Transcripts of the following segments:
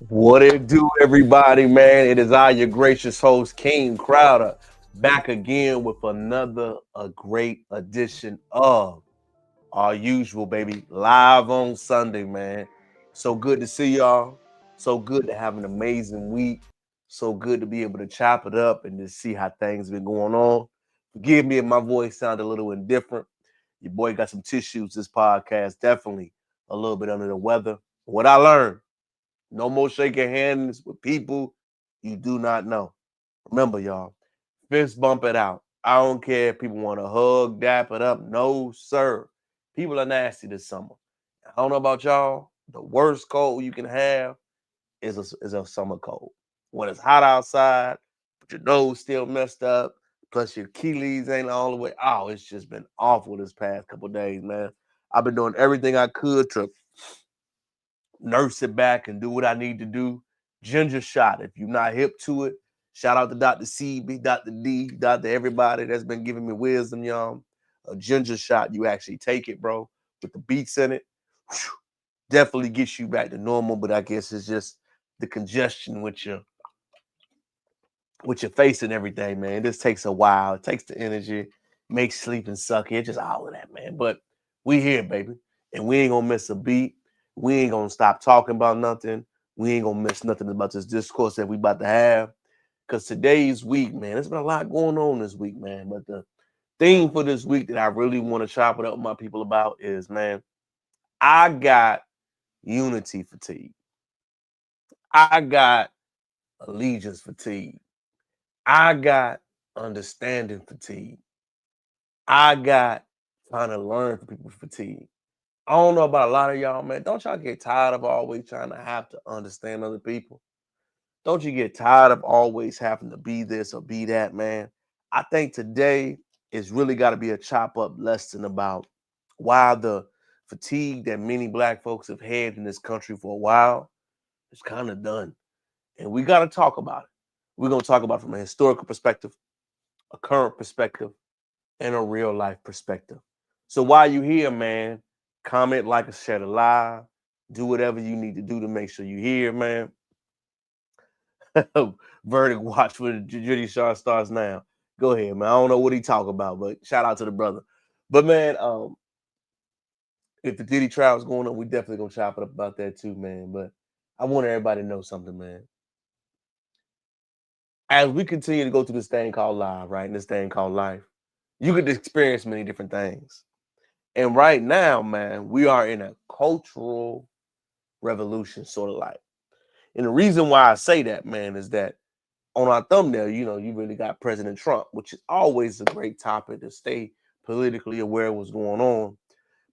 What it do, everybody, man? It is I, your gracious host, King Crowder, back again with another a great edition of our usual, baby, live on Sunday, man. So good to see y'all. So good to have an amazing week. So good to be able to chop it up and just see how things been going on. Forgive me if my voice sounded a little indifferent. Your boy got some tissues. This podcast definitely a little bit under the weather. What I learned. No more shaking hands with people you do not know. Remember, y'all, fist bump it out. I don't care if people want to hug, dap it up. No, sir. People are nasty this summer. I don't know about y'all. The worst cold you can have is a summer cold. When it's hot outside, but your nose still messed up, plus your Achilles ain't all the way. Oh, it's just been awful this past couple days, man. I've been doing everything I could to nurse it back and do what I need to do. Ginger shot. If you're not hip to it, shout out to Dr. CB, Dr. D, Dr. Everybody that's been giving me wisdom, y'all. A ginger shot, you actually take it, bro, with the beets in it. Whew, definitely gets you back to normal, but I guess it's just the congestion with your face and everything, man. This takes a while. It takes the energy, makes sleeping sucky. It's just all of that, man. But we here, baby. And we ain't gonna miss a beat. We ain't gonna stop talking about nothing. We ain't gonna miss nothing about this discourse that we about to have. Cause today's week, man, there's been a lot going on this week, man. But the theme for this week that I really want to chop it up with my people about is, man, I got unity fatigue. I got allegiance fatigue. I got understanding fatigue. I got trying to learn from people fatigue. I don't know about a lot of y'all, man. Don't y'all get tired of always trying to have to understand other people? Don't you get tired of always having to be this or be that, man? I think today is really got to be a chop up lesson about why the fatigue that many black folks have had in this country for a while is kind of done. And we got to talk about it. We're going to talk about it from a historical perspective, a current perspective, and a real life perspective. So while you here, man, comment, like, and share the live. Do whatever you need to do to make sure you here, man. Verdict watch for the Judy Shaw starts now. Go ahead, man. I don't know what he talk about, but shout out to the brother. But man, if the Diddy trial is going on, we definitely gonna chop it up about that too, man. But I want everybody to know something, man. As we continue to go through this thing called live, right? And this thing called life, you could experience many different things. And right now, man, we are in a cultural revolution, sort of like. And the reason why I say that, man, is that on our thumbnail, you really got President Trump, which is always a great topic to stay politically aware of what's going on.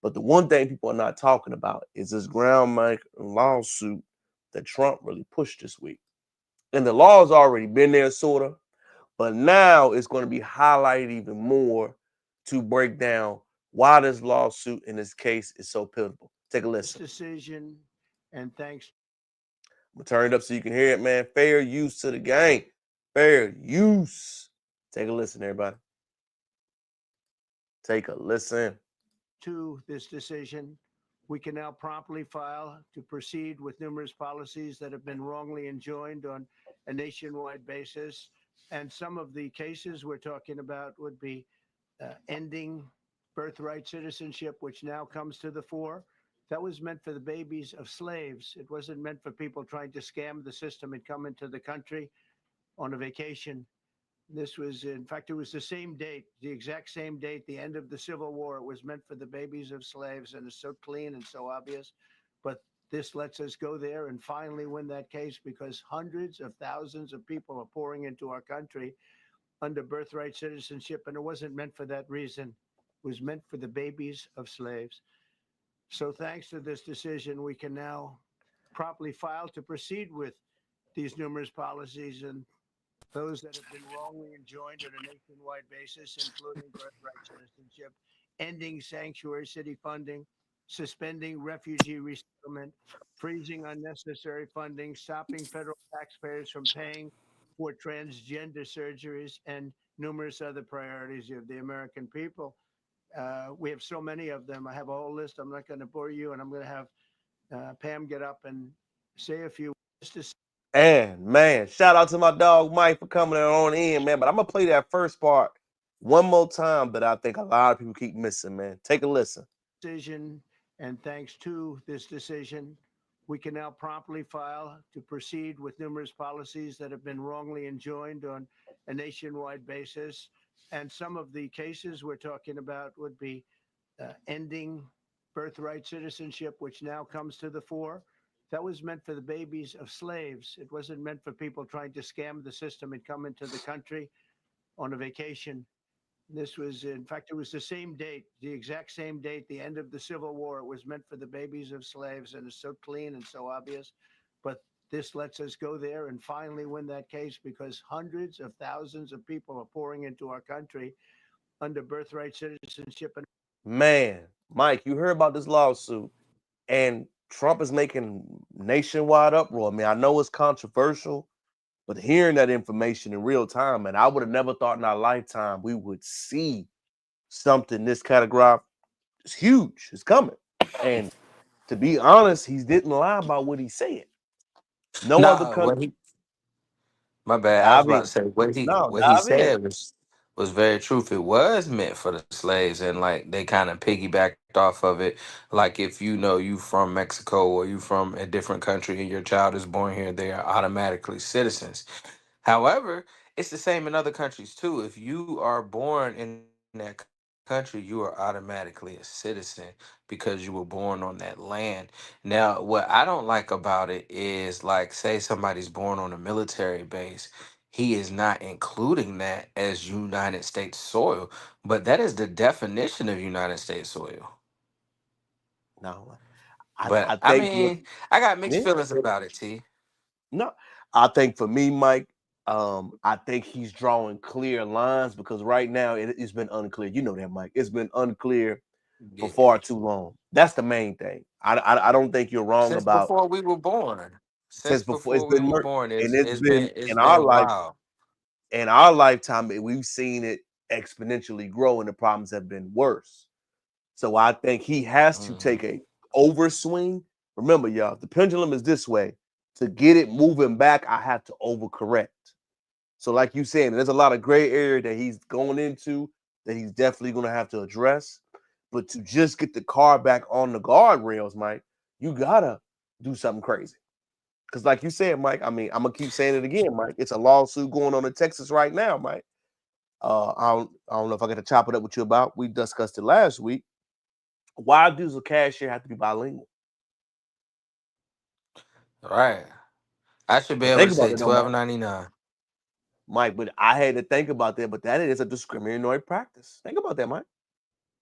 But the one thing people are not talking about is this groundbreaking lawsuit that Trump really pushed this week. And the law's already been there, sort of, but now it's going to be highlighted even more to break down why this lawsuit in this case is so pivotal. Take a listen. Decision, and thanks. I'm gonna turn it up so you can hear it, man. Fair use to the game. Fair use. Take a listen, everybody. Take a listen. To this decision, we can now promptly file to proceed with numerous policies that have been wrongly enjoined on a nationwide basis. And some of the cases we're talking about would be ending birthright citizenship, which now comes to the fore. That was meant for the babies of slaves. It wasn't meant for people trying to scam the system and come into the country on a vacation. This was, in fact, it was the same date, the exact same date, the end of the Civil War. It was meant for the babies of slaves, and it's so clean and so obvious. But this lets us go there and finally win that case because hundreds of thousands of people are pouring into our country under birthright citizenship, and it wasn't meant for that reason. It was meant for the babies of slaves. So, thanks to this decision, we can now properly file to proceed with these numerous policies and those that have been wrongly enjoined on a nationwide basis, including birthright citizenship, ending sanctuary city funding, suspending refugee resettlement, freezing unnecessary funding, stopping federal taxpayers from paying for transgender surgeries, and numerous other priorities of the American people. We have so many of them. I have a whole list. I'm not going to bore you, and I'm going to have Pam get up and say a few This And man, shout out to my dog Mike for coming on in, man. But I'm gonna play that first part one more time that I think a lot of people keep missing, man. Take a listen. decision, and thanks to this decision, we can now promptly file to proceed with numerous policies that have been wrongly enjoined on a nationwide basis. And some of the cases we're talking about would be ending birthright citizenship, which now comes to the fore. That was meant for the babies of slaves. It wasn't meant for people trying to scam the system and come into the country on a vacation. This was, in fact, it was the same date, the exact same date, the end of the Civil War. It was meant for the babies of slaves, and it's so clean and so obvious. But this lets us go there and finally win that case because hundreds of thousands of people are pouring into our country under birthright citizenship. And Man, Mike, you heard about this lawsuit, and Trump is making nationwide uproar. I mean, I know it's controversial, but hearing that information in real time, and I would have never thought in our lifetime we would see something this category. It's huge. It's coming. And to be honest, he didn't lie about what he said. No other Nah, country. what he my bad. I was Dive about in. to say No, what he dive in. said was very truthful. It was meant for the slaves, and like they kind of piggybacked off of it. Like if you know you from Mexico or you from a different country and your child is born here, they are automatically citizens. However, it's the same in other countries too. If you are born in that country, you are automatically a citizen because you were born on that land. Now, what I don't like about it is like, say somebody's born on a military base, he is not including that as United States soil, but that is the definition of United States soil. No. I But I think what mean, I got mixed yeah, feelings about it, T. no. I think for me, Mike, I think he's drawing clear lines because right now it's been unclear. You know that, Mike. It's been unclear for Yeah. far too long. That's the main thing. I don't think you're wrong Since about before we were born. since Since before it's before we been were murder born, and it's been it's in our been life wild. in our lifetime we've seen it exponentially grow and the problems have been worse. So I think he has to Hmm. take a overswing. Remember, y'all, the pendulum is this way. To get it moving back, I have to overcorrect. So, like you saying, there's a lot of gray area that he's going into that he's definitely going to have to address. But to just get the car back on the guardrails, Mike, you gotta do something crazy. Because, like you said, Mike, I mean, I'm gonna keep saying it again, Mike. It's a lawsuit going on in Texas right now, Mike. I don't know if I got to chop it up with you about. We discussed it last week. Why does a cashier have to be bilingual? Right. I should be But able think to about say it, though, twelve Mike. ninety nine. Mike, but I had to think about that. But that is a discriminatory practice. Think about that, Mike.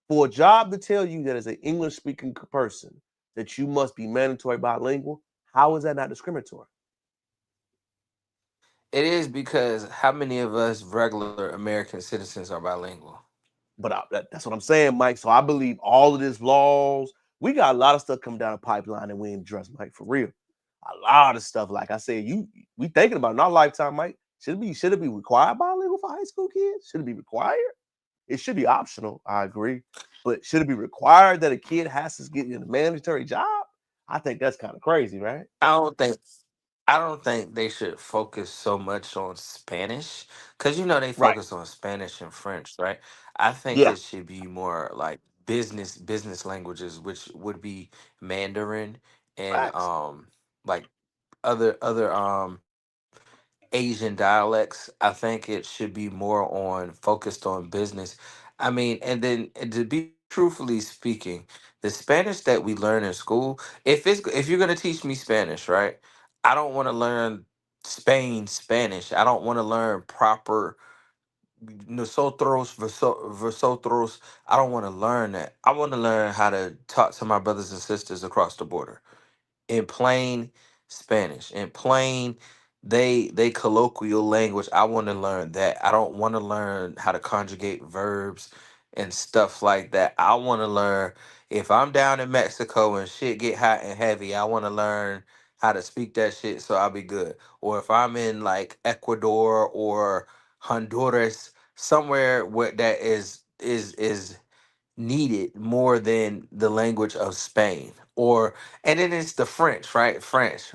For a job to tell you that as an English speaking person that you must be mandatory bilingual, how is that not discriminatory? It is because how many of us regular American citizens are bilingual? But that's what I'm saying, Mike. So I believe all of this laws, we got a lot of stuff coming down the pipeline that we ain't addressed, Mike, for real. A lot of stuff. Like I said, we thinking about it in our lifetime, Mike. Should it be required bilingual for high school kids? Should it be required? It should be optional. I agree. But should it be required that a kid has to get in a mandatory job? I think that's kind of crazy, right? I don't think I don't think they should focus so much on Spanish because you know they Right. focus on Spanish and French, right? I think Yeah. it should be more like business languages, which would be Mandarin and Facts. like other Asian dialects. I think it should be more on focused on business. I mean, and to be truthfully speaking, the Spanish that we learn in school, if you're gonna teach me Spanish, right? I don't want to learn Spain Spanish. I don't want to learn proper nosotros vosotros. I don't want to learn that. I want to learn how to talk to my brothers and sisters across the border in plain Spanish, in plain they colloquial language. I want to learn that. I don't want to learn how to conjugate verbs and stuff like that. I want to learn if I'm down in Mexico and shit get hot and heavy, I want to learn how to speak that shit so I'll be good. Or if I'm in like Ecuador or Honduras, somewhere where that is needed more than the language of Spain or and then it's the French, right?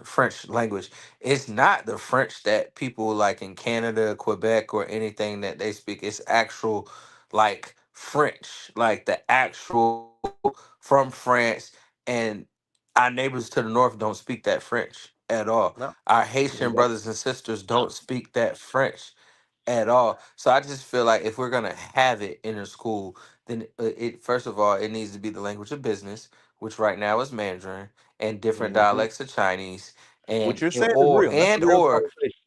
French language. It's not the French that people like in Canada, Quebec, or anything that they speak. It's actual like French, like the actual from France, and our neighbors to the north don't speak that French at all. No, Our Haitian exactly. brothers and sisters don't speak that French at all. So I just feel like if we're gonna have it in a school, then it first of all it needs to be the language of business, which right now is Mandarin, and different Mhm. dialects of Chinese, What and you're saying is or real. That's a and real or conversation.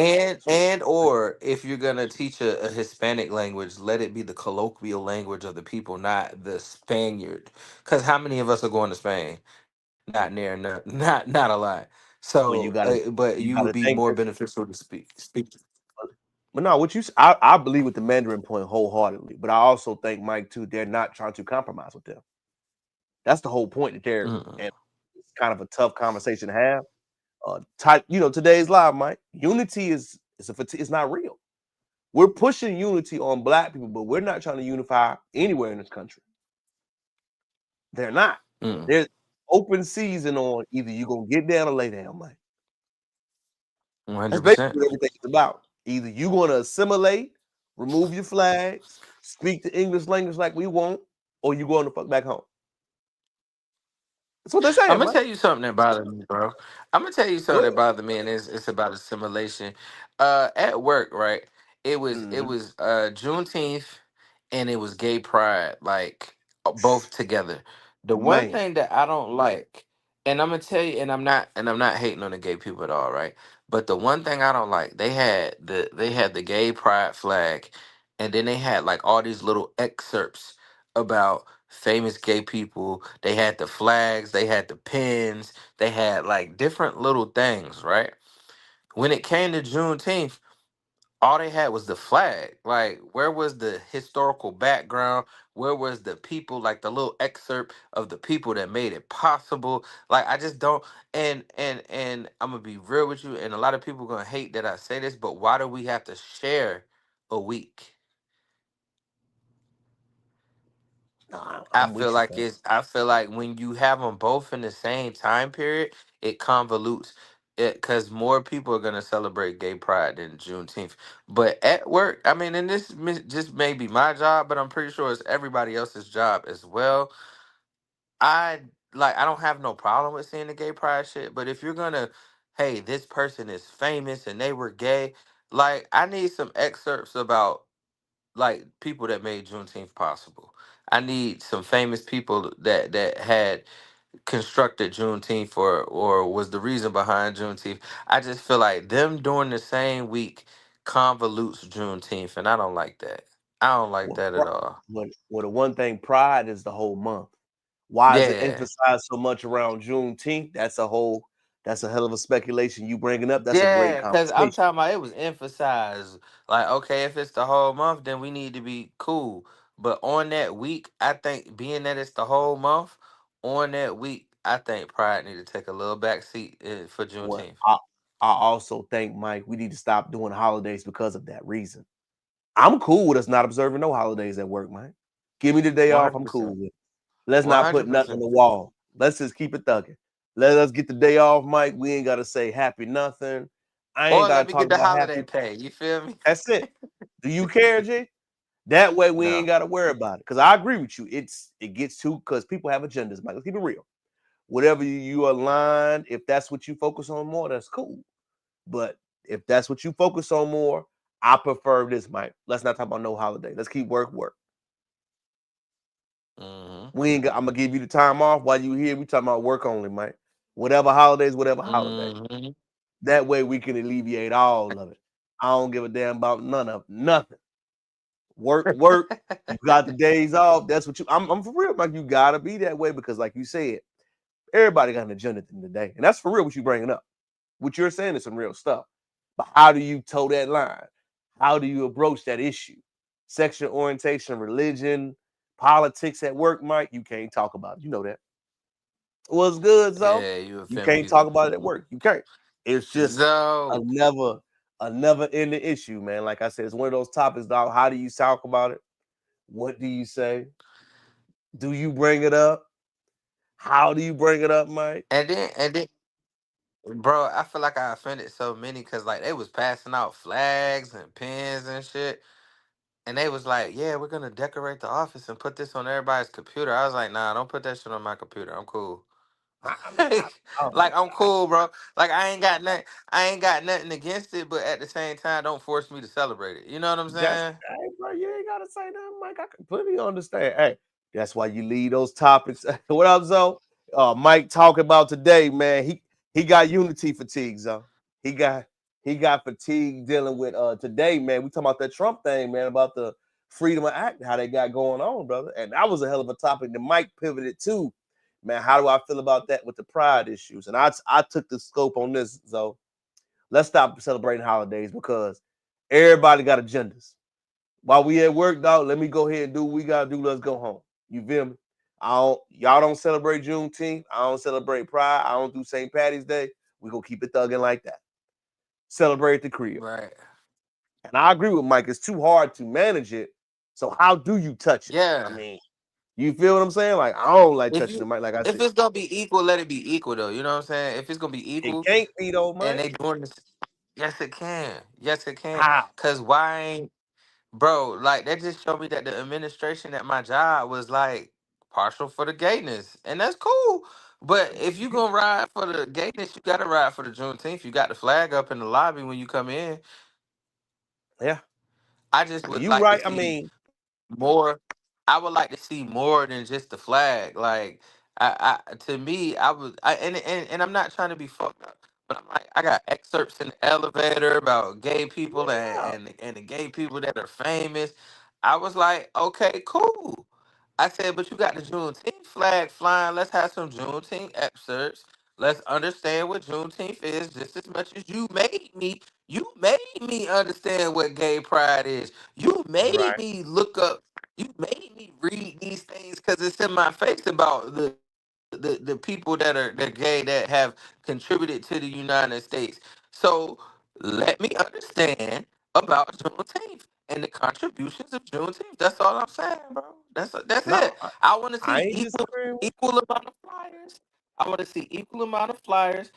That's a real and conversation. or if you're gonna teach a Hispanic language, let it be the colloquial language of the people, not the Spaniard. Because how many of us are going to Spain? Not near, not a lot. So, Well, but you you would gotta be think more this. beneficial to speak. But no, I believe with the Mandarin point wholeheartedly. But I also think, Mike, too, they're not trying to compromise with them. That's the whole point that they're, Mm, and it's kind of a tough conversation to have. Today's live, Mike. Unity it's not real. We're pushing unity on black people, but we're not trying to unify anywhere in this country. They're not. mm, There's open season on either you're gonna get down or lay down, Mike. That's basically 100%. what everything is about. Either you're gonna assimilate, remove your flags, speak the English language like we want, or you going to fuck back home. That's what they're I'm saying, gonna Mike. tell you something that bothered me, bro. I'm gonna tell you Go something that ahead. bothered me, and it's about assimilation. At work, right? It Mhm. was Juneteenth, and it was Gay Pride, like both together. The one Man, thing that I don't like, and I'm gonna tell you, and I'm not hating on the gay people at all, right? But the one thing I don't like, they had the Gay Pride flag, and then they had like all these little excerpts about famous gay people. They had the flags, they had the pins, they had like different little things, right? When it came to Juneteenth, all they had was the flag. Like, where was the historical background? Where was the people? Like the little excerpt of the people that made it possible. Like, I just don't. And I'm gonna be real with you. And a lot of people gonna hate that I say this, but why do we have to share a week? nah, I I'm feel with you, like fam. it's. I feel like when you have them both in the same time period, it convolutes it because more people are gonna celebrate Gay Pride than Juneteenth. But at work, I mean, and just may be my job, but I'm pretty sure it's everybody else's job as well. I I don't have no problem with seeing the Gay Pride shit, but if you're gonna, hey, this person is famous and they were gay, like I need some excerpts about like people that made Juneteenth possible. I need some famous people that had constructed Juneteenth or was the reason behind Juneteenth. I just feel like them during the same week convolutes Juneteenth, and I don't like that. I don't like Well, that at all. the one thing, pride is the whole month. Why is it Yeah, emphasized so much around Juneteenth? That's a hell of a speculation you bringing up. That's a great yeah, because I'm conversation. talking about it was emphasized. Like, okay, if it's the whole month, then we need to be cool. But on that week, I think being that it's the whole month, on that week, I think Pride need to take a little back seat for What Juneteenth. I also think, Mike, we need to stop doing holidays because of that reason. I'm cool with us not observing no holidays at work, Mike. Give me the day One off. hundred I'm cool percent. with it. Let's One not put hundred nothing on percent. the wall. Let's just keep it thugging. Let us get the day off, Mike. We ain't got to say happy nothing. I ain't Or got let to me talk get the about holiday happy. pay. You feel me? That's it. Do you care, G? That way we ain't No. got to worry about it. Because I agree with you. It gets too, because people have agendas, Mike. Let's keep it real. Whatever you align, if that's what you focus on more, that's cool. But if that's what you focus on more, I prefer this, Mike. Let's not talk about no holiday. Let's keep work. Mm-hmm. We ain't got, I'm gonna give you the time off while you here. We talking about work only, Mike. Whatever holidays, whatever holiday. Mm-hmm. That way we can alleviate all of it. I don't give a damn about none of nothing. Work. You got the days off. That's what you. I'm for real, Mike. You gotta be that way because, like you said, everybody got an agenda at the end of the day, and that's for real. What you bringing up, what you're saying is some real stuff. But how do you toe that line? How do you approach that issue? Sexual orientation, religion, politics at work, Mike. You can't talk about it. You know that. What's good, so Yeah, you you offend can't talk people. about it at work. You can't. It's just So, a never ending issue, man. Like I said, it's one of those topics, dog. How do you talk about it? What do you say? Do you bring it up? How do you bring it up, Mike? And then, bro, I feel like I offended so many because like they was passing out flags and pins and shit. And they was like, "Yeah, we're gonna decorate the office and put this on everybody's computer." I was like, "Nah, don't put that shit on my computer. I'm cool." I mean, oh my Like I'm cool, bro. Like I ain't got nothing against it, but at the same time, don't force me to celebrate it. You know what I'm That's saying? hey, bro. You ain't gotta say nothing, Mike. I completely understand. Hey, that's why you lead those topics. What up, Zo? Mike talking about today, man. He got unity fatigue, Zo. He got he got fatigue dealing with today, man. We talking about that Trump thing, man, about the freedom of act, how they got going on, brother. And that was a hell of a topic that Mike pivoted to. Man, how do I feel about that with the pride issues? And I took the scope on this, Zo. Let's stop celebrating holidays because everybody got agendas. While we at work, dog, let me go ahead and do what we gotta do. Let's go home. You feel me? Y'all don't celebrate Juneteenth. I don't celebrate Pride. I don't do St. Patty's Day. We gonna keep it thugging like that. Celebrate the crib. Right. And I agree with Mike. It's too hard to manage it. So how do you touch it? I Yeah. mean, you feel what I'm saying? Like I don't like If touching the you mic. Like I if said, it's gonna be equal, let it be equal though. You know what I'm saying? If it's gonna be it equal can't be though, and Mike. they doing this, yes it can. Yes it can. How? Cause why ain't bro, like that just showed me that the administration at my job was like partial for the gayness. And that's cool. But if you gonna ride for the gayness, you gotta ride for the Juneteenth. You got the flag up in the lobby when you come in. Yeah, I just would you like to right. I see mean, more. I would like to see more than just the flag. Like I to me, I was I and I'm not trying to be fucked up, but I'm like I got excerpts in the elevator about gay people yeah, and the gay people that are famous. I was like, okay, cool. I said, but you got the Juneteenth flag flying. Let's have some Juneteenth excerpts. Let's understand what Juneteenth is just as much as you made me. You made me understand what gay pride is. You made right. me look up. You made me read these things because it's in my face about the people that gay that have contributed to the United States. So let me understand about Juneteenth and the contributions of Juneteenth. That's all I'm saying, bro. That's No, it. I want to I see ain't disagreeing with equal amount of flyers. I want to see equal amount of flyers.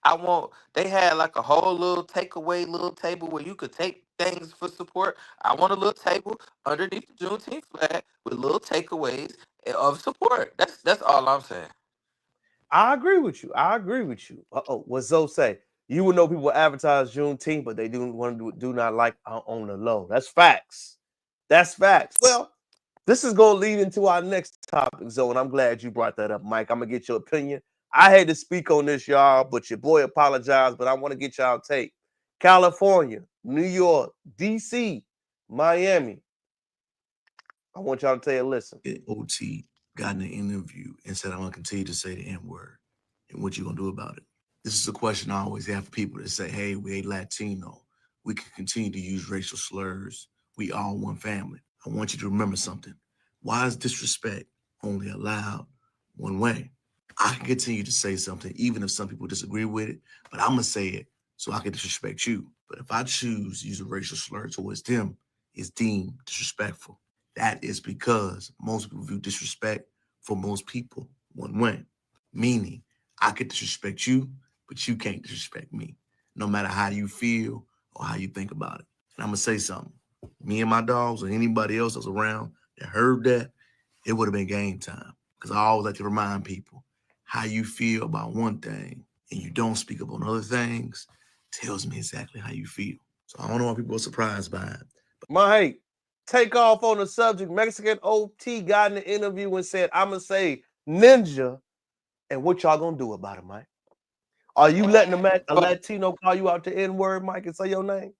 I want they had like a whole little takeaway little table where you could take things for support. I want a little table underneath the Juneteenth flag with little takeaways of support. That's all I'm saying. I agree with you. I agree with you. Oh, what Zoe say? You would know people advertise Juneteenth, but they do not like on the low. That's facts. That's facts. Well, this is gonna lead into our next topic, Zoe, and I'm glad you brought that up, Mike. I'm gonna get your opinion. I had to speak on this, y'all, but your boy apologized. But I want to get y'all take. California, New York, DC, Miami. I want y'all to take a listen. OT got in an interview and said, I'm gonna continue to say the N-word. And what you gonna do about it? This is a question I always have for people that say, hey, we ain't Latino. We can continue to use racial slurs. We all one family. I want you to remember something. Why is disrespect only allowed one way? I can continue to say something, even if some people disagree with it, but I'm gonna say it so I can disrespect you. But if I choose to use a racial slur towards them, it's deemed disrespectful. That is because most people view disrespect for most people one way, meaning I could disrespect you, but you can't disrespect me, no matter how you feel or how you think about it. And I'm gonna say something. Me and my dogs or anybody else that's around that heard that, it would have been game time. Because I always like to remind people how you feel about one thing and you don't speak up on other things tells me exactly how you feel. So I don't know why people are surprised by it. But Mike, take off on the subject. Mexican OT got in the interview and said, I'm gonna say ninja. And what y'all gonna do about it, Mike? Are you letting a Fuck, Latino call you out the N-word, Mike, and say your name?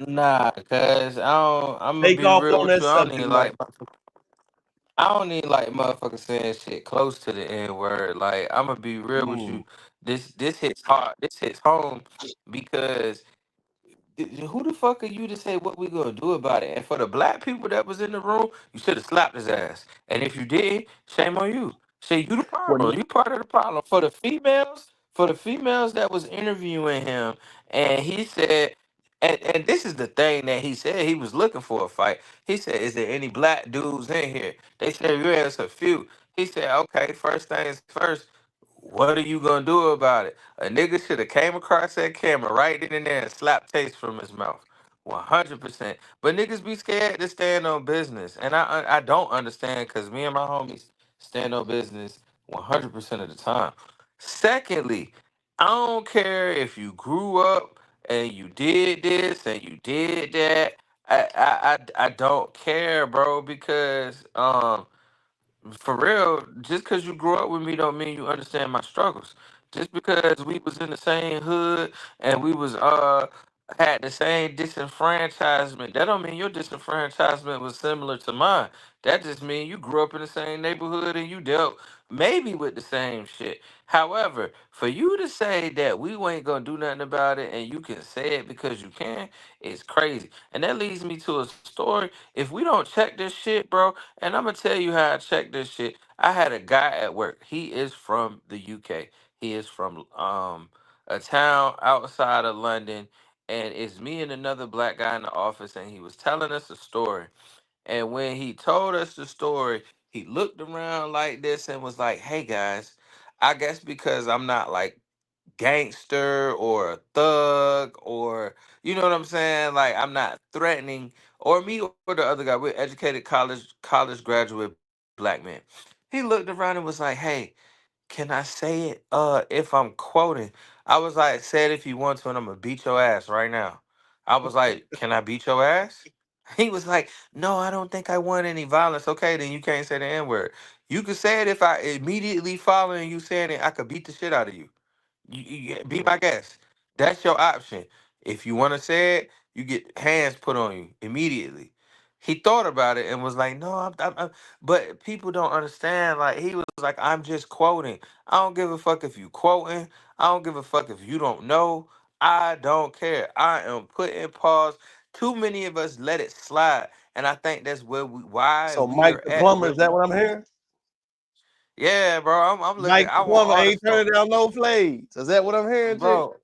nah, cause I don't. I'm gonna Take be off real on with that you. I don't subject, even Mike. like. I don't need like motherfuckers saying shit close to the N word. Like I'm gonna be real with Mm. you. This hits hard. This hits home because who the fuck are you to say what we gonna do about it? And for the black people that was in the room, you should have slapped his ass. And if you did, shame on you. Say you the Well, problem. You part of the problem. For the females that was interviewing him, and he said, and this is the thing that he said he was looking for a fight. He said, "Is there any black dudes in here?" They said, "Yes, a few." He said, okay, first things first, what are you gonna do about it? A nigga should have came across that camera right then and there and slapped taste from his mouth. 100%. But niggas be scared to stand on business. And I don't understand because me and my homies stand on business 100% of the time. Secondly, I don't care if you grew up and you did this and you did that. I don't care, bro, because for real, just because you grew up with me don't mean you understand my struggles. Just because we was in the same hood and we was had the same disenfranchisement, that don't mean your disenfranchisement was similar to mine. That just means you grew up in the same neighborhood and you dealt maybe with the same shit. However, for you to say that we ain't gonna do nothing about it and you can say it because you can, it's crazy. And that leads me to a story. If we don't check this shit, bro, and I'm gonna tell you how I checked this shit. I had a guy at work. He is from the UK. He is from a town outside of London, and it's me and another black guy in the office, and he was telling us a story. And when he told us the story, he looked around like this and was like, "Hey guys, I guess because I'm not like gangster or a thug or you know what I'm saying? Like I'm not threatening or me or the other guy. We're educated college graduate black men. He looked around and was like, "Hey, can I say it? If I'm quoting." I was like, "Say it if you want to, and I'm gonna beat your ass right now." I was like, "Can I beat your ass?" He was like, "No, I don't think I want any violence." Okay, then you can't say the N word. You could say it if I immediately following you saying it, I could beat the shit out of you. Be my guest. That's your option. If you want to say it, you get hands put on you immediately. He thought about it and was like, "No, but people don't understand." Like he was like, "I'm just quoting. I don't give a fuck if you quoting. I don't give a fuck if you don't know. I don't care. I am putting pause. Too many of us let it slide, and I think that's why So we Mike are the at plumber, where is that we. what I'm hearing? Yeah, bro. I'm looking. Mike I the want plumber all the ain't smoke. turning down no flames. Is that what I'm hearing, G? Bro,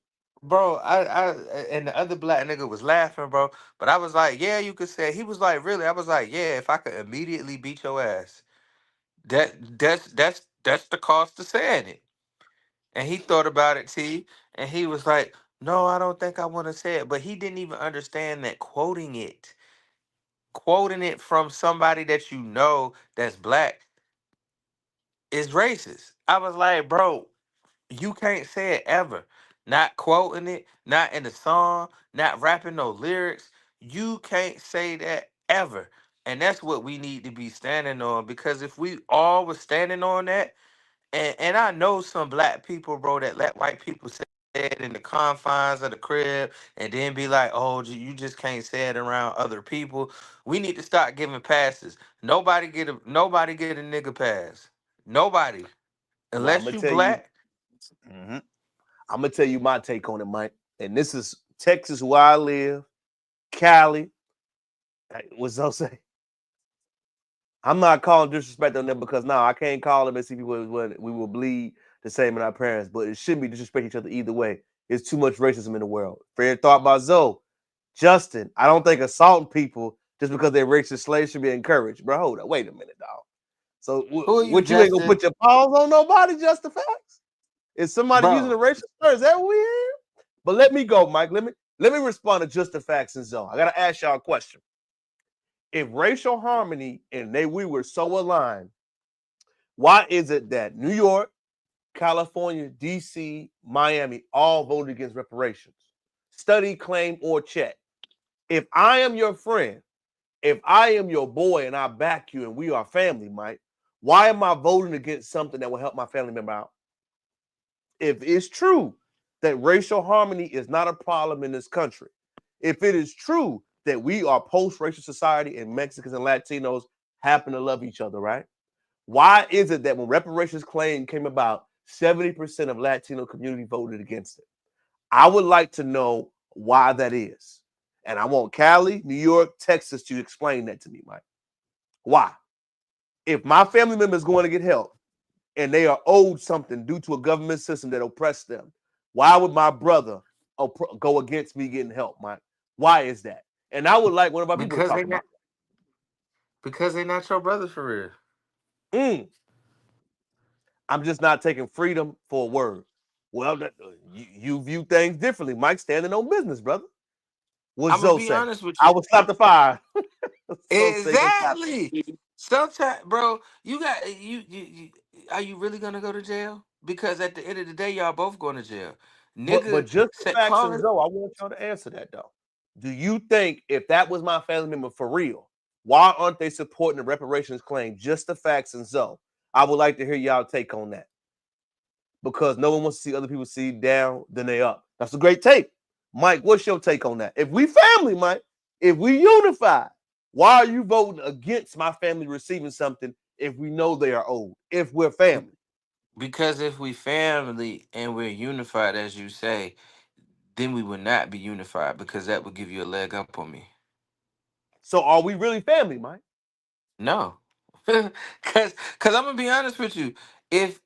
bro, I and the other black nigga was laughing, bro. But I was like, yeah, you could say. He was like, really? I was like, yeah, if I could immediately beat your ass, that's the cost of saying it. And he thought about it, T, and he was like, no, I don't think I want to say it. But he didn't even understand that quoting it from somebody that you know that's black is racist. I was like, bro, you can't say it ever. Not quoting it, not in the song, not rapping no lyrics. You can't say that ever. And that's what we need to be standing on because if we all was standing on that, and I know some black people, bro, that let white people say it in the confines of the crib and then be like, oh, you just can't say it around other people. We need to start giving passes. Nobody get a nigga pass. Nobody. Well, I'm Unless gonna you tell you. black. Mhm. I'm gonna tell you my take on it, Mike. And this is Texas, where I live, Cali. What's up say? I'm not calling disrespect on them because now I can't call them and see people when we will bleed the same in our parents, but it shouldn't be disrespect each other either way. It's too much racism in the world. Fair thought by Zoe. Justin, I don't think assaulting people just because they're racist slaves should be encouraged. Bro, hold up. Wait a minute, dog. So Who are you, what you ain't gonna Justin? put your paws on nobody, just the facts? Is somebody using a Bro, racial slur? Is that what we hear? But let me go, Mike. Let me respond to just the facts and Zoe. I gotta ask y'all a question. If racial harmony and we were so aligned, why is it that New York, California, DC, Miami all voted against reparations? Study, claim, or check. If I am your friend, if I am your boy and I back you and we are family, Mike, why am I voting against something that will help my family member out? If it's true that racial harmony is not a problem in this country, if it is true that we are post-racial society and Mexicans and Latinos happen to love each other, right? Why is it that when reparations claim came about, 70% of Latino community voted against it? I would like to know why that is. And I want Cali, New York, Texas to explain that to me, Mike. Why? If my family member is going to get help and they are owed something due to a government system that oppressed them, why would my brother go against me getting help, Mike? Why is that? And I would like one of our people to because talk they about not because they not your brother for real. that. I'm just not taking freedom for a word. Well, you view things differently. Mike standing on business, brother. What I'm gonna Zoe be say? honest with I you. will stop the fire. So say go stop. Exactly. Sometimes, bro, you got you. Are you really gonna go to jail? Because at the end of the day, y'all both going to jail. But Nigga just the said facts and calling. Zoe, I want y'all to answer that though. Do you think if that was my family member for real, why aren't they supporting the reparations claim? Just the facts and Zoe. I would like to hear y'all take on that because no one wants to see other people see down than they up. That's a great take. Mike, what's your take on that? If we family, Mike, if we unified, why are you voting against my family receiving something if we know they are old? If we're family. Because if we family and we're unified, as you say, then we would not be unified because that would give you a leg up on me. So are we really family, Mike? No, cause I'm gonna be honest with you. If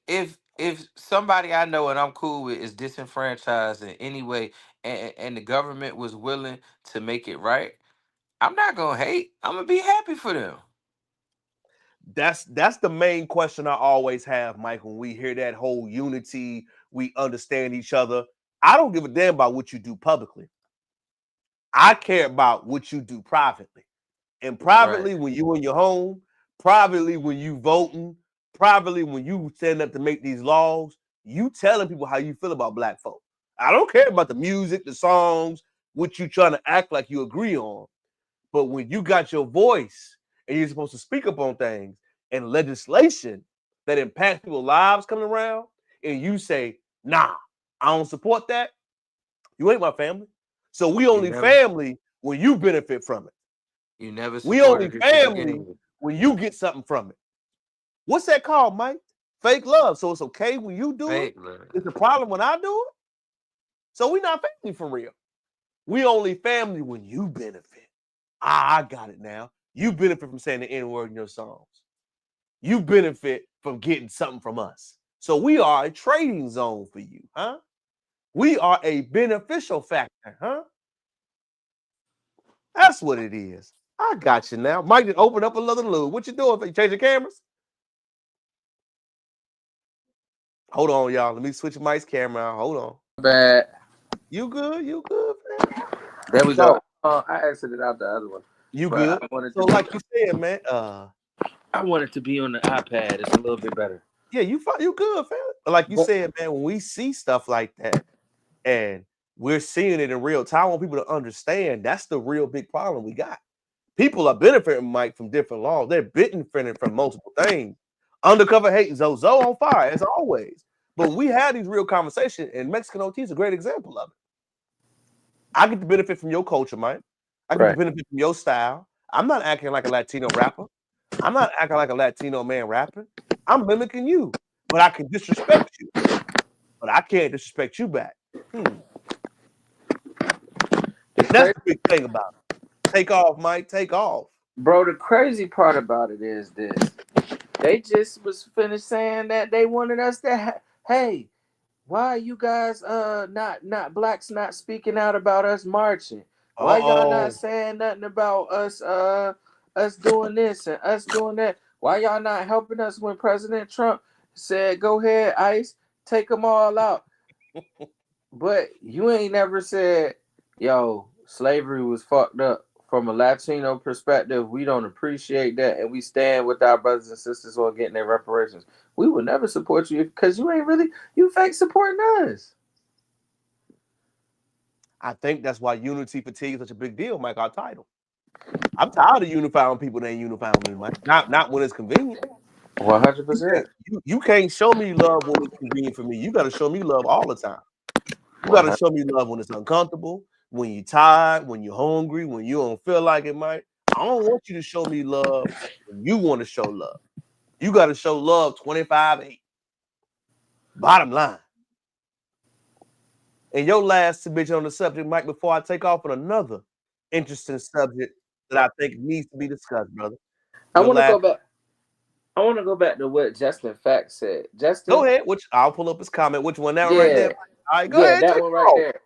somebody I know and I'm cool with is disenfranchised in any way, and the government was willing to make it right, I'm not gonna hate. I'm gonna be happy for them. That's the main question I always have, Mike, when we hear that whole unity, we understand each other. I don't give a damn about what you do publicly. I care about what you do privately. And Right. privately, when you in your home, privately when you voting, privately when you stand up to make these laws, you telling people how you feel about black folk. I don't care about the music, the songs, what you trying to act like you agree on. But when you got your voice and you're supposed to speak up on things and legislation that impacts people's lives coming around, and you say, nah, I don't support that, you ain't my family. So we You only never family when you benefit from it. you never We only supported it to begin family with. when you get something from it. What's that called, Mike? Fake love. So it's okay when you do it. Fake love. It's a problem when I do it. So we not family for real. We only family when you benefit. I got it now. You benefit from saying the N-word in your songs. You benefit from getting something from us. So we are a trading zone for you, huh? We are a beneficial factor, huh? That's what it is. I got you now. Mike just opened up another lube. What you doing? You changing cameras? Hold on, y'all. Let me switch Mike's camera out. Hold on. Bad. You good? You good, man? There we go. So I exited out the other one, you but good. So like you said, man, I wanted to be on the iPad. It's a little bit better. yeah, you good, fam. But like you But said, man, when we see stuff like that and we're seeing it in real time, I want people to understand that's the real big problem we got. People are benefiting, Mike, from different laws. They're benefiting from multiple things. Undercover hate, Zozo on fire, as always. But we had these real conversations, and Mexican OT is a great example of it. I get to benefit from your culture, Mike. I get to right. benefit from your style. I'm not acting like a Latino rapper. I'm not acting like a Latino man rapping. I'm mimicking you, but I can disrespect you, but I can't disrespect you back. The That's crazy, the big thing about it. Take off, Mike. Take off. bro. The crazy part about it is this: they just was finished saying that they wanted us to. Hey, why you guys not blacks not speaking out about us marching? Why y'all not Uh-oh. saying nothing about us doing this and us doing that? Why y'all not helping us when President Trump said, "Go ahead, ICE, take them all out"? But you ain't never said, "Yo, slavery was fucked up." From a Latino perspective, we don't appreciate that, and we stand with our brothers and sisters on getting their reparations. We will never support you because you ain't really you fake supporting us. I think that's why unity fatigue is such a big deal, Mike, our title. I'm tired of unifying people that ain't unifying with me, Mike. Not when it's convenient. 100%. You can't show me love when it's convenient for me. You got to show me love all the time. You got to 100. show me love when it's uncomfortable, when you're tired, when you're hungry, when you don't feel like it, Mike. I don't want you to show me love when you want to show love. You got to show love 25/8. Bottom line. And your last submission on the subject, Mike, before I take off on another interesting subject that I think needs to be discussed, brother. I Your want to last go back. I want to go back to what Justin Fact said. Go Justin, ahead, which I'll pull up his comment. Which one? That one right there? yeah, All right, go yeah, ahead, that take one it right off. there.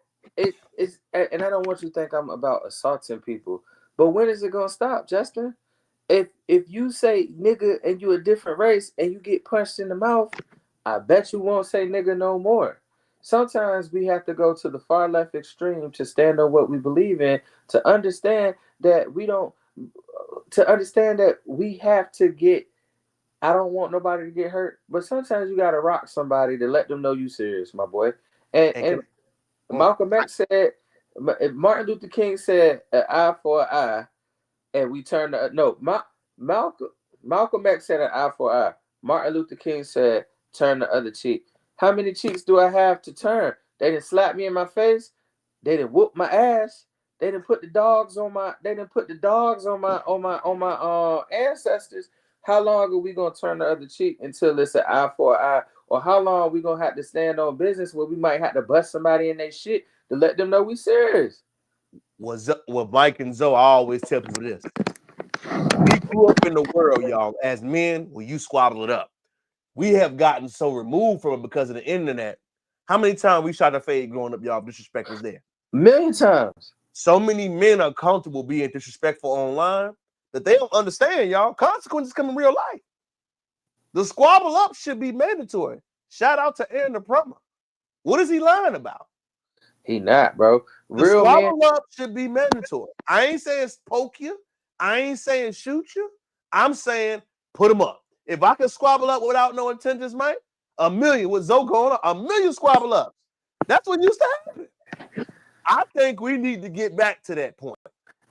It's and I don't want you to think I'm about assaulting people, but when is it gonna stop, Justin? If you say nigga and you a different race and you get punched in the mouth, I bet you won't say nigga no more. Sometimes we have to go to the far left extreme to stand on what we believe in, to understand that we don't, to understand that we have to get, I don't want nobody to get hurt, but sometimes you gotta rock somebody to let them know you serious, my boy. And And mm, Malcolm X said, Martin Luther King said, an eye for an eye, and we turned the no. Malcolm Malcolm X said an eye for an eye. Martin Luther King said, turn the other cheek. How many cheeks do I have to turn? They didn't slap me in my face. They didn't whoop my ass. They didn't put the dogs on my. They didn't put the dogs on my ancestors. How long are we gonna turn the other cheek until it's an eye for an eye? Or how long are we gonna have to stand on business where we might have to bust somebody in their shit to let them know we serious? what Mike and Zoe always tell people this. We grew up in the world, y'all, as men, where you squabble it up. We have gotten so removed from it because of the internet. How many times we shot a fade growing up, y'all? Disrespect was there. Million times. So many men are comfortable being disrespectful online that they don't understand, y'all. Consequences come in real life. The squabble up should be mandatory. Shout out to Aaron the Plumber. What is he lying about? He not, bro. The Real men. squabble up should be mandatory. I ain't saying poke you. I ain't saying shoot you. I'm saying put them up. If I can squabble up without no intentions, Mike, a million with Zoe going on, a million squabble ups. That's what used to happen. I think we need to get back to that point.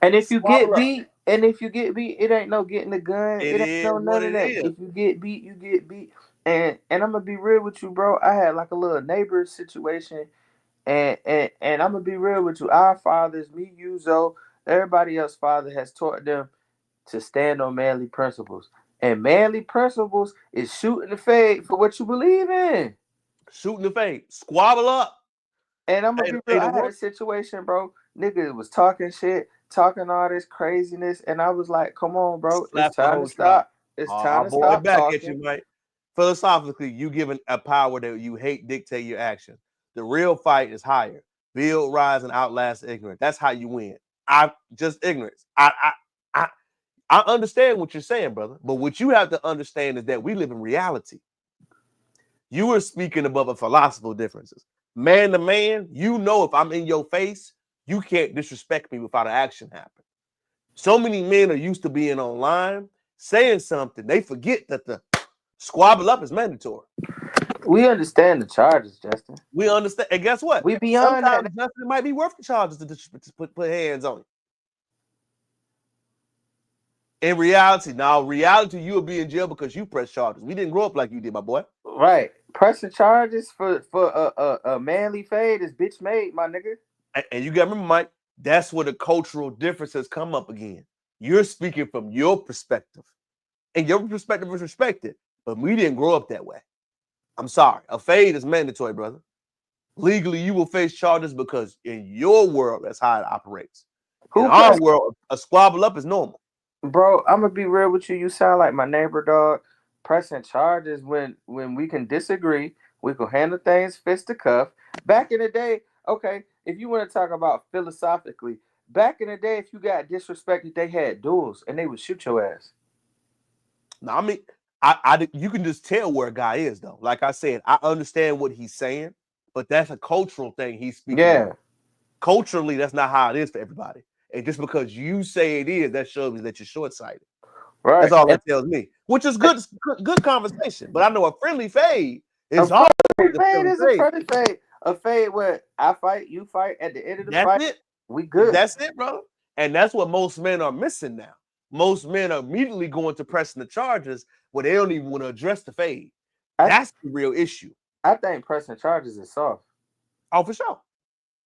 And if you get Squabble up. beat, it ain't no getting the gun. It It ain't is no what none of it that. is. If you get beat, you get beat. And I'm gonna be real with you, bro. I had like a little neighbor situation, and I'm gonna be real with you. Our fathers, me, you, Zoe, everybody else, father has taught them to stand on manly principles. And manly principles is shooting the fade for what you believe in. Shooting the fade. Squabble up. And I'm gonna Hey, be real. hey, the I had a work. situation, bro. Nigga was talking shit, talking all this craziness, and I was like, "Come on, bro. It's Slap the time to whole tribe. stop. It's time I'll to boil it stop back at talking." you, Mike. Philosophically, you given a power that you hate dictate your actions. The real fight is higher. Build, rise, and outlast ignorance. That's how you win. I just ignorance. I I understand what you're saying, brother. But what you have to understand is that we live in reality. You were speaking above a philosophical differences. Man to man, you know if I'm in your face, you can't disrespect me without an action happen. So many men are used to being online, saying something. They forget that the squabble up is mandatory. We understand the charges, Justin. We understand. And guess what? We beyond that. Sometimes Justin, it might be worth the charges to put hands on you. In reality, now, reality, you'll be in jail because you press charges. We didn't grow up like you did, my boy. Right. Pressing charges for a manly fade is bitch made, my nigga. And you got to remember, Mike, that's where the cultural differences come up again. You're speaking from your perspective, and your perspective is respected, but we didn't grow up that way. I'm sorry. A fade is mandatory, brother. Legally, you will face charges because in your world, that's how it operates. In Who our press, world, a squabble up is normal. bro? I'm gonna be real with you. You sound like my neighbor, dog. Pressing charges when we can disagree, we can handle things fist to cuff. Back in the day, okay, if you want to talk about philosophically, back in the day, if you got disrespected, they had duels and they would shoot your ass. Now, I mean, you can just tell where a guy is, though. Like I said, I understand what he's saying, but that's a cultural thing he's speaking Yeah, on. Culturally, that's not how it is for everybody. And just because you say it is, that shows me that you're short-sighted. That's right. all And that tells me. Which is good conversation. But I know a friendly fade a is hard friendly to fade friendly is a fade. friendly fade. A fade where I fight, you fight. At the end of the That's fight, it. we good. That's it, brother. And that's what most men are missing now. Most men are immediately going to pressing the charges where they don't even want to address the fade. I That's the real issue. I think pressing charges is soft. Oh, for sure.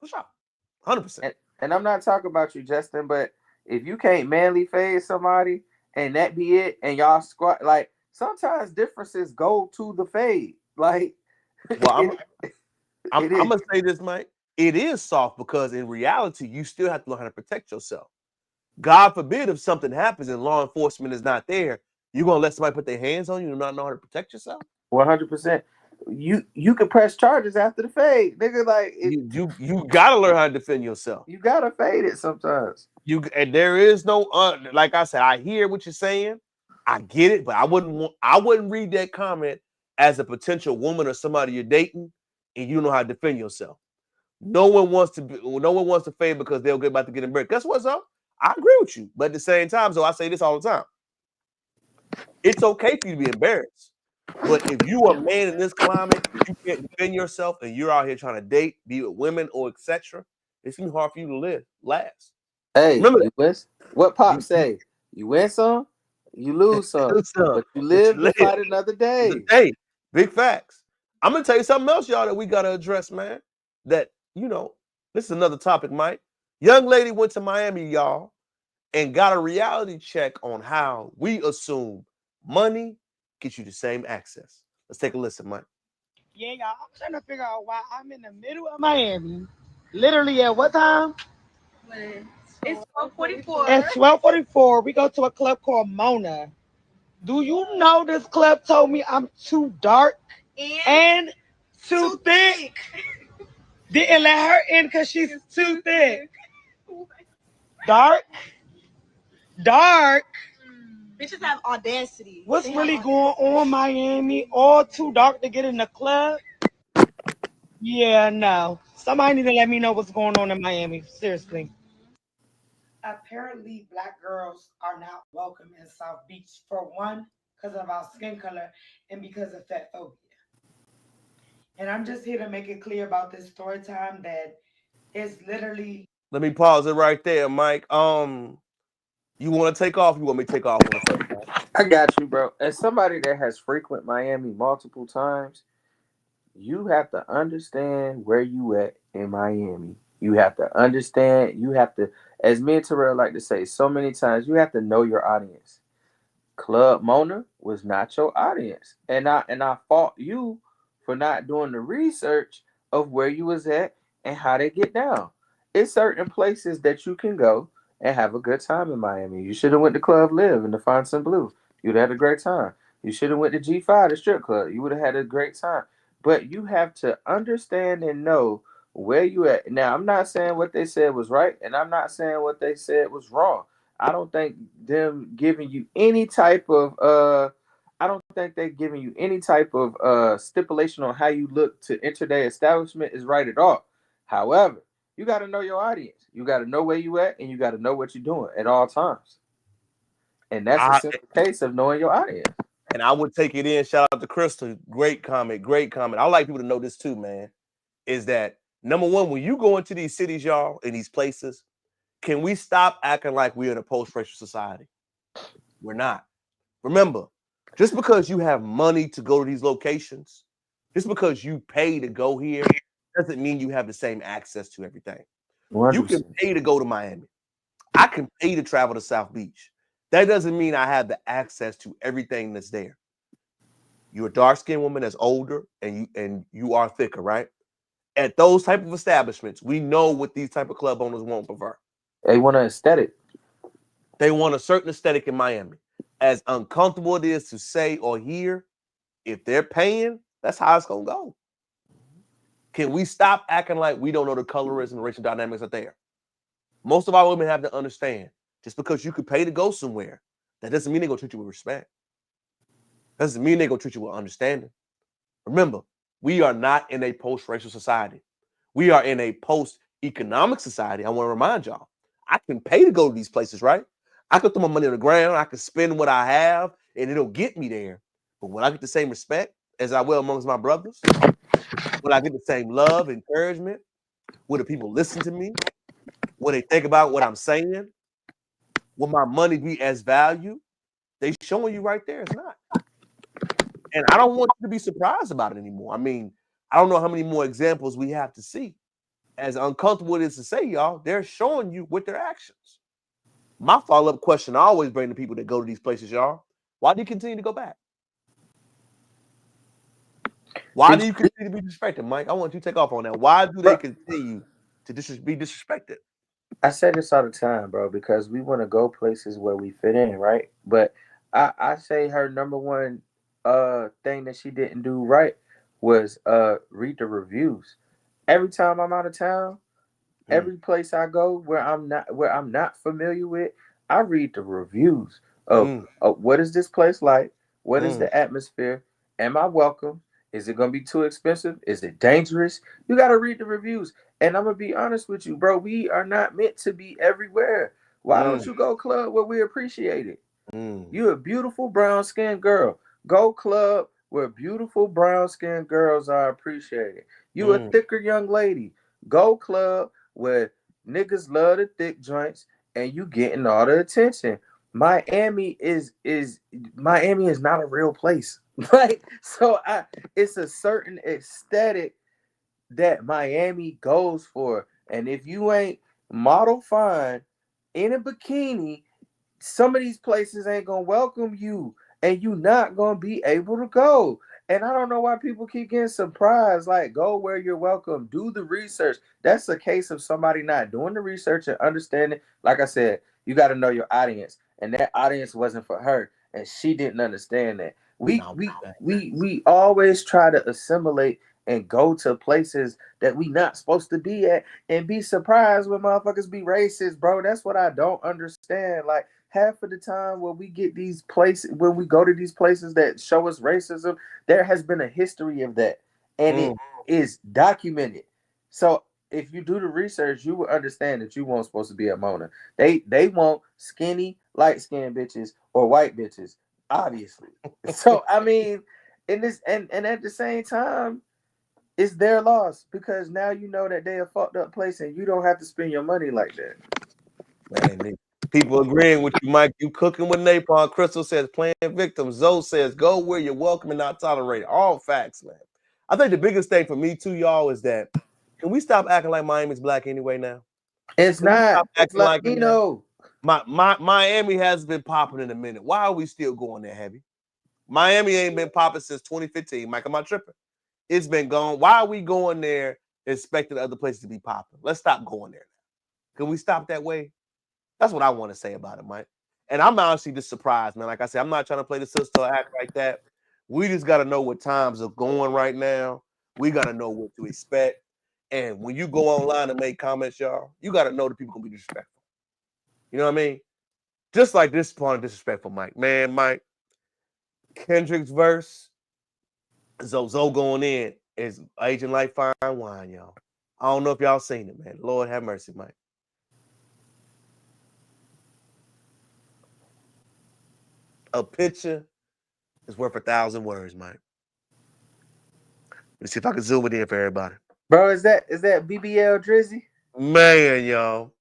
For sure. 100%. And I'm not talking about you, Justin, but if you can't manly fade somebody and that be it, and y'all squat, like sometimes differences go to the fade. Like Well, I'm it is gonna say this, Mike. It is soft because in reality, you still have to learn how to protect yourself. God forbid if something happens and law enforcement is not there, you're gonna let somebody put their hands on you and not know how to protect yourself. 100%. You can press charges after the fade, nigga. Like You gotta learn how to defend yourself. you gotta fade it sometimes. And there is no like I said, I hear what you're saying, I get it, but I wouldn't read that comment as a potential woman or somebody you're dating, and you don't know how to defend yourself. No one wants to fail because they're about to get embarrassed. Guess what, son? I agree with you, but at the same time, so I say this all the time. It's okay for you to be embarrassed. But if you are a man in this climate, you can't defend yourself, and you're out here trying to date, be with women or etc., it's gonna be hard for you to last. Hey, Remember you win. What that. Pop say? You win some, you lose some, but you live to fight another day. Hey, big facts. I'm gonna tell you something else, y'all, that we gotta address, man. That this is another topic, Mike. Young lady went to Miami, y'all, and got a reality check on how we assume money gets you the same access. Let's take a listen, Mike. Yeah, y'all. I'm trying to figure out why I'm in the middle of Miami. Literally at what time? It's 12:44. At 12:44, we go to a club called Mona. Do you know this club told me I'm too dark and too thick? Didn't let her in because she's too thick. Dark? Dark? Bitches have audacity. What's really going on, Miami? All too dark to get in the club? Yeah, no. Somebody need to let me know what's going on in Miami. Seriously. Apparently, black girls are not welcome in South Beach for one, because of our skin color and because of fat phobia. And I'm just here to make it clear about this story time that it's literally. Let me pause it right there, Mike. You want to take off? You want me to take off on the first one? I got you, bro. As somebody that has frequent Miami multiple times, you have to understand where you at in Miami. You have to understand. You have to, as me and Terrell like to say so many times, you have to know your audience. Club Mona was not your audience, and I fault you for not doing the research of where you was at and how they get down. It's certain places that you can go and have a good time in Miami. You should have went to Club Live in the Fontaine Blue. You'd have had a great time. You should have went to G5, the strip club. You would have had a great time. But you have to understand and know where you at. Now, I'm not saying what they said was right, and I'm not saying what they said was wrong. I don't think them giving you any type of I don't think they're giving you any type of stipulation on how you look to enter their establishment is right at all. However, you got to know your audience. You got to know where you at, and you got to know what you're doing at all times. And that's a simple case of knowing your audience. And I would take it in. Shout out to Crystal. Great comment. Great comment. I like people to know this too, man. Is that number one, when you go into these cities, y'all, in these places, can we stop acting like we're in a post-racial society? We're not. Remember, just because you have money to go to these locations, just because you pay to go here, doesn't mean you have the same access to everything. 100%. You can pay to go to Miami. I can pay to travel to South Beach. That doesn't mean I have the access to everything that's there. You're a dark-skinned woman that's older and you are thicker, right? At those type of establishments, we know what these type of club owners won't prefer. They want an aesthetic. They want a certain aesthetic in Miami. As uncomfortable it is to say or hear, if they're paying, that's how it's gonna go. Can we stop acting like we don't know the colorism and racial dynamics are there? Most of our women have to understand, just because you could pay to go somewhere, that doesn't mean they're gonna treat you with respect. Doesn't mean they're gonna treat you with understanding. Remember, we are not in a post-racial society. We are in a post-economic society. I want to remind y'all, I can pay to go to these places, right? I can throw my money on the ground. I can spend what I have, and it'll get me there. But will I get the same respect as I will amongst my brothers? Will I get the same love, encouragement? Will the people listen to me? Will they think about what I'm saying? Will my money be as value? They showing you right there it's not. And I don't want you to be surprised about it anymore. I mean, I don't know how many more examples we have to see. As uncomfortable it is to say, y'all, they're showing you with their actions. My follow-up question I always bring to people that go to these places, y'all. Why do you continue to go back? Why do you continue to be disrespected, Mike? I want you to take off on that. Why do they continue to be disrespected? I say this all the time, bro, because we want to go places where we fit in, right? But I say her number one thing that she didn't do right was read the reviews. Every time I'm out of town, every place I go where I'm not familiar with, I read the reviews of what is this place like? What is the atmosphere? Am I welcome? Is it gonna be too expensive? Is it dangerous? You gotta read the reviews. And I'm gonna be honest with you, bro. We are not meant to be everywhere. Why don't you go club where we appreciate it? You a beautiful brown skinned girl. Go club where beautiful brown skinned girls are appreciated. You a thicker young lady. Go club where niggas love the thick joints and you getting all the attention. Miami is not a real place. Like so it's a certain aesthetic that Miami goes for. And if you ain't model fine in a bikini, some of these places ain't gonna welcome you and you not gonna be able to go. And I don't know why people keep getting surprised. Like, go where you're welcome, do the research. That's a case of somebody not doing the research and understanding. Like I said, you got to know your audience, and that audience wasn't for her, and she didn't understand that. We always try to assimilate and go to places that we not supposed to be at and be surprised when motherfuckers be racist, bro. That's what I don't understand. Like, half of the time when we get these places, when we go to these places that show us racism, there has been a history of that, and it is documented. So if you do the research, you will understand that you weren't supposed to be at Mona. They want skinny, light skinned bitches or white bitches, obviously. So I mean, in this and at the same time, it's their loss because now you know that they a fucked up place and you don't have to spend your money like that. Man, people agreeing with you, Mike. You cooking with napalm. Crystal says playing victim. Zoe says go where you're welcome and not tolerated. All facts, man. I think the biggest thing for me too, y'all, is that can we stop acting like Miami's black anyway now? It's Can we not. stop It's acting like it now? Latino. Miami has been popping in a minute. Why are we still going there heavy? Miami ain't been popping since 2015. Mike, am I tripping? It's been gone. Why are we going there expecting other places to be popping? Let's stop going there now. Can we stop that way? That's what I want to say about it, Mike. And I'm honestly just surprised, man. Like I said, I'm not trying to play the sister or act like that. We just got to know what times are going right now. We got to know what to expect. And when you go online and make comments, y'all, you got to know that people going to be disrespectful. You know what I mean? Just like this part of disrespectful, Mike. Man, Mike, Kendrick's verse, Zozo going in is aging like fine wine, y'all. I don't know if y'all seen it, man. Lord have mercy, Mike. A picture is worth 1,000 words, Mike. Let's see if I can zoom it in for everybody. Bro, is that BBL Drizzy? Man, y'all.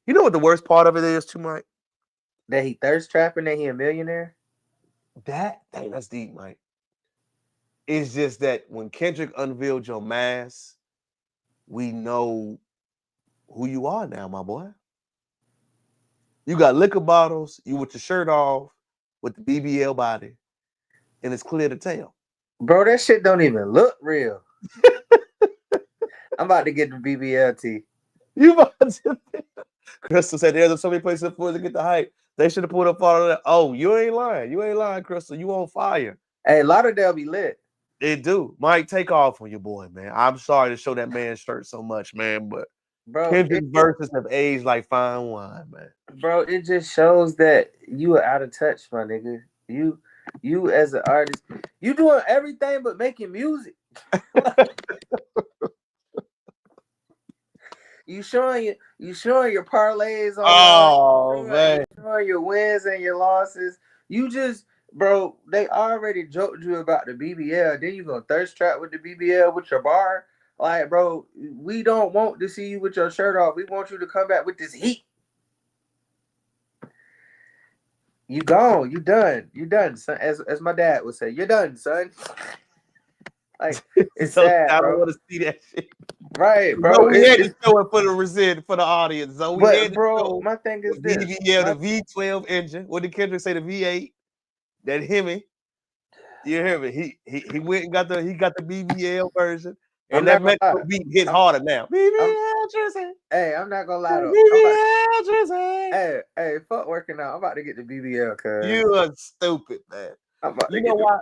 You know what the worst part of it is too, Mike? That he thirst trapping, that he a millionaire? That's deep, Mike. It's just that when Kendrick unveiled your mask, we know who you are now, my boy. You got liquor bottles, you with your shirt off, with the BBL body, and it's clear to tell. Bro, that shit don't even look real. I'm about to get the BBLT. You about to Crystal said there's so many places for us to get the hype. They should have put up all of that. Oh, you ain't lying. You ain't lying, Crystal. You on fire. Hey, Lauderdale be lit. It do. Mike, take off on your boy, man. I'm sorry to show that man's shirt so much, man, but Bro, Kendrick's verses have aged like fine wine, man. Bro, it just shows that you are out of touch, my nigga. You as an artist, you doing everything but making music. You showing your parlays online. Man. You showing your wins and your losses. You just, bro, they already joked you about the BBL. Then you gonna thirst trap with the BBL with your bar. Like, bro, we don't want to see you with your shirt off. We want you to come back with this heat. You gone. You done. You done, son. As my dad would say, you're done, son. Like, it's So sad, I bro. don't want to see that shit. Right, bro. So we had to show it for the for the audience. So we had to show my thing is the this. BBL, the V12 engine. What did Kendrick say? The V8. That Hemi. You hear me? He went and got the BBL version. And that Metro beat hit harder now. BBL Drizzy. Hey, I'm not gonna lie though. BBL Drizzy. Hey, fuck working out. I'm about to get the BBL, cuz. You are stupid, man. You know why?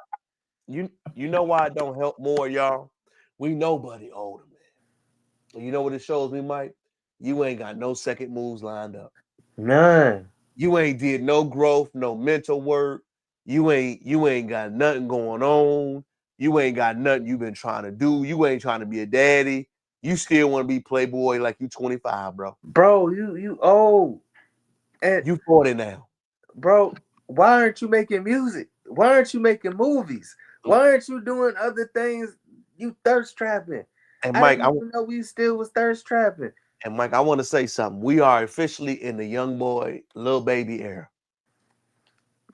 You know why it don't help more, y'all? We nobody older, man. You know what it shows me, Mike? You ain't got no second moves lined up. None. You ain't did no growth, no mental work. You ain't got nothing going on. You ain't got nothing you've been trying to do. You ain't trying to be a daddy. You still want to be playboy like you 25, bro. Bro, you old. And You 40 now. bro, why aren't you making music? Why aren't you making movies? Why aren't you doing other things? You thirst trapping. And I Mike, didn't even know we still was thirst trapping. I want to say something. We are officially in the young boy, little baby era.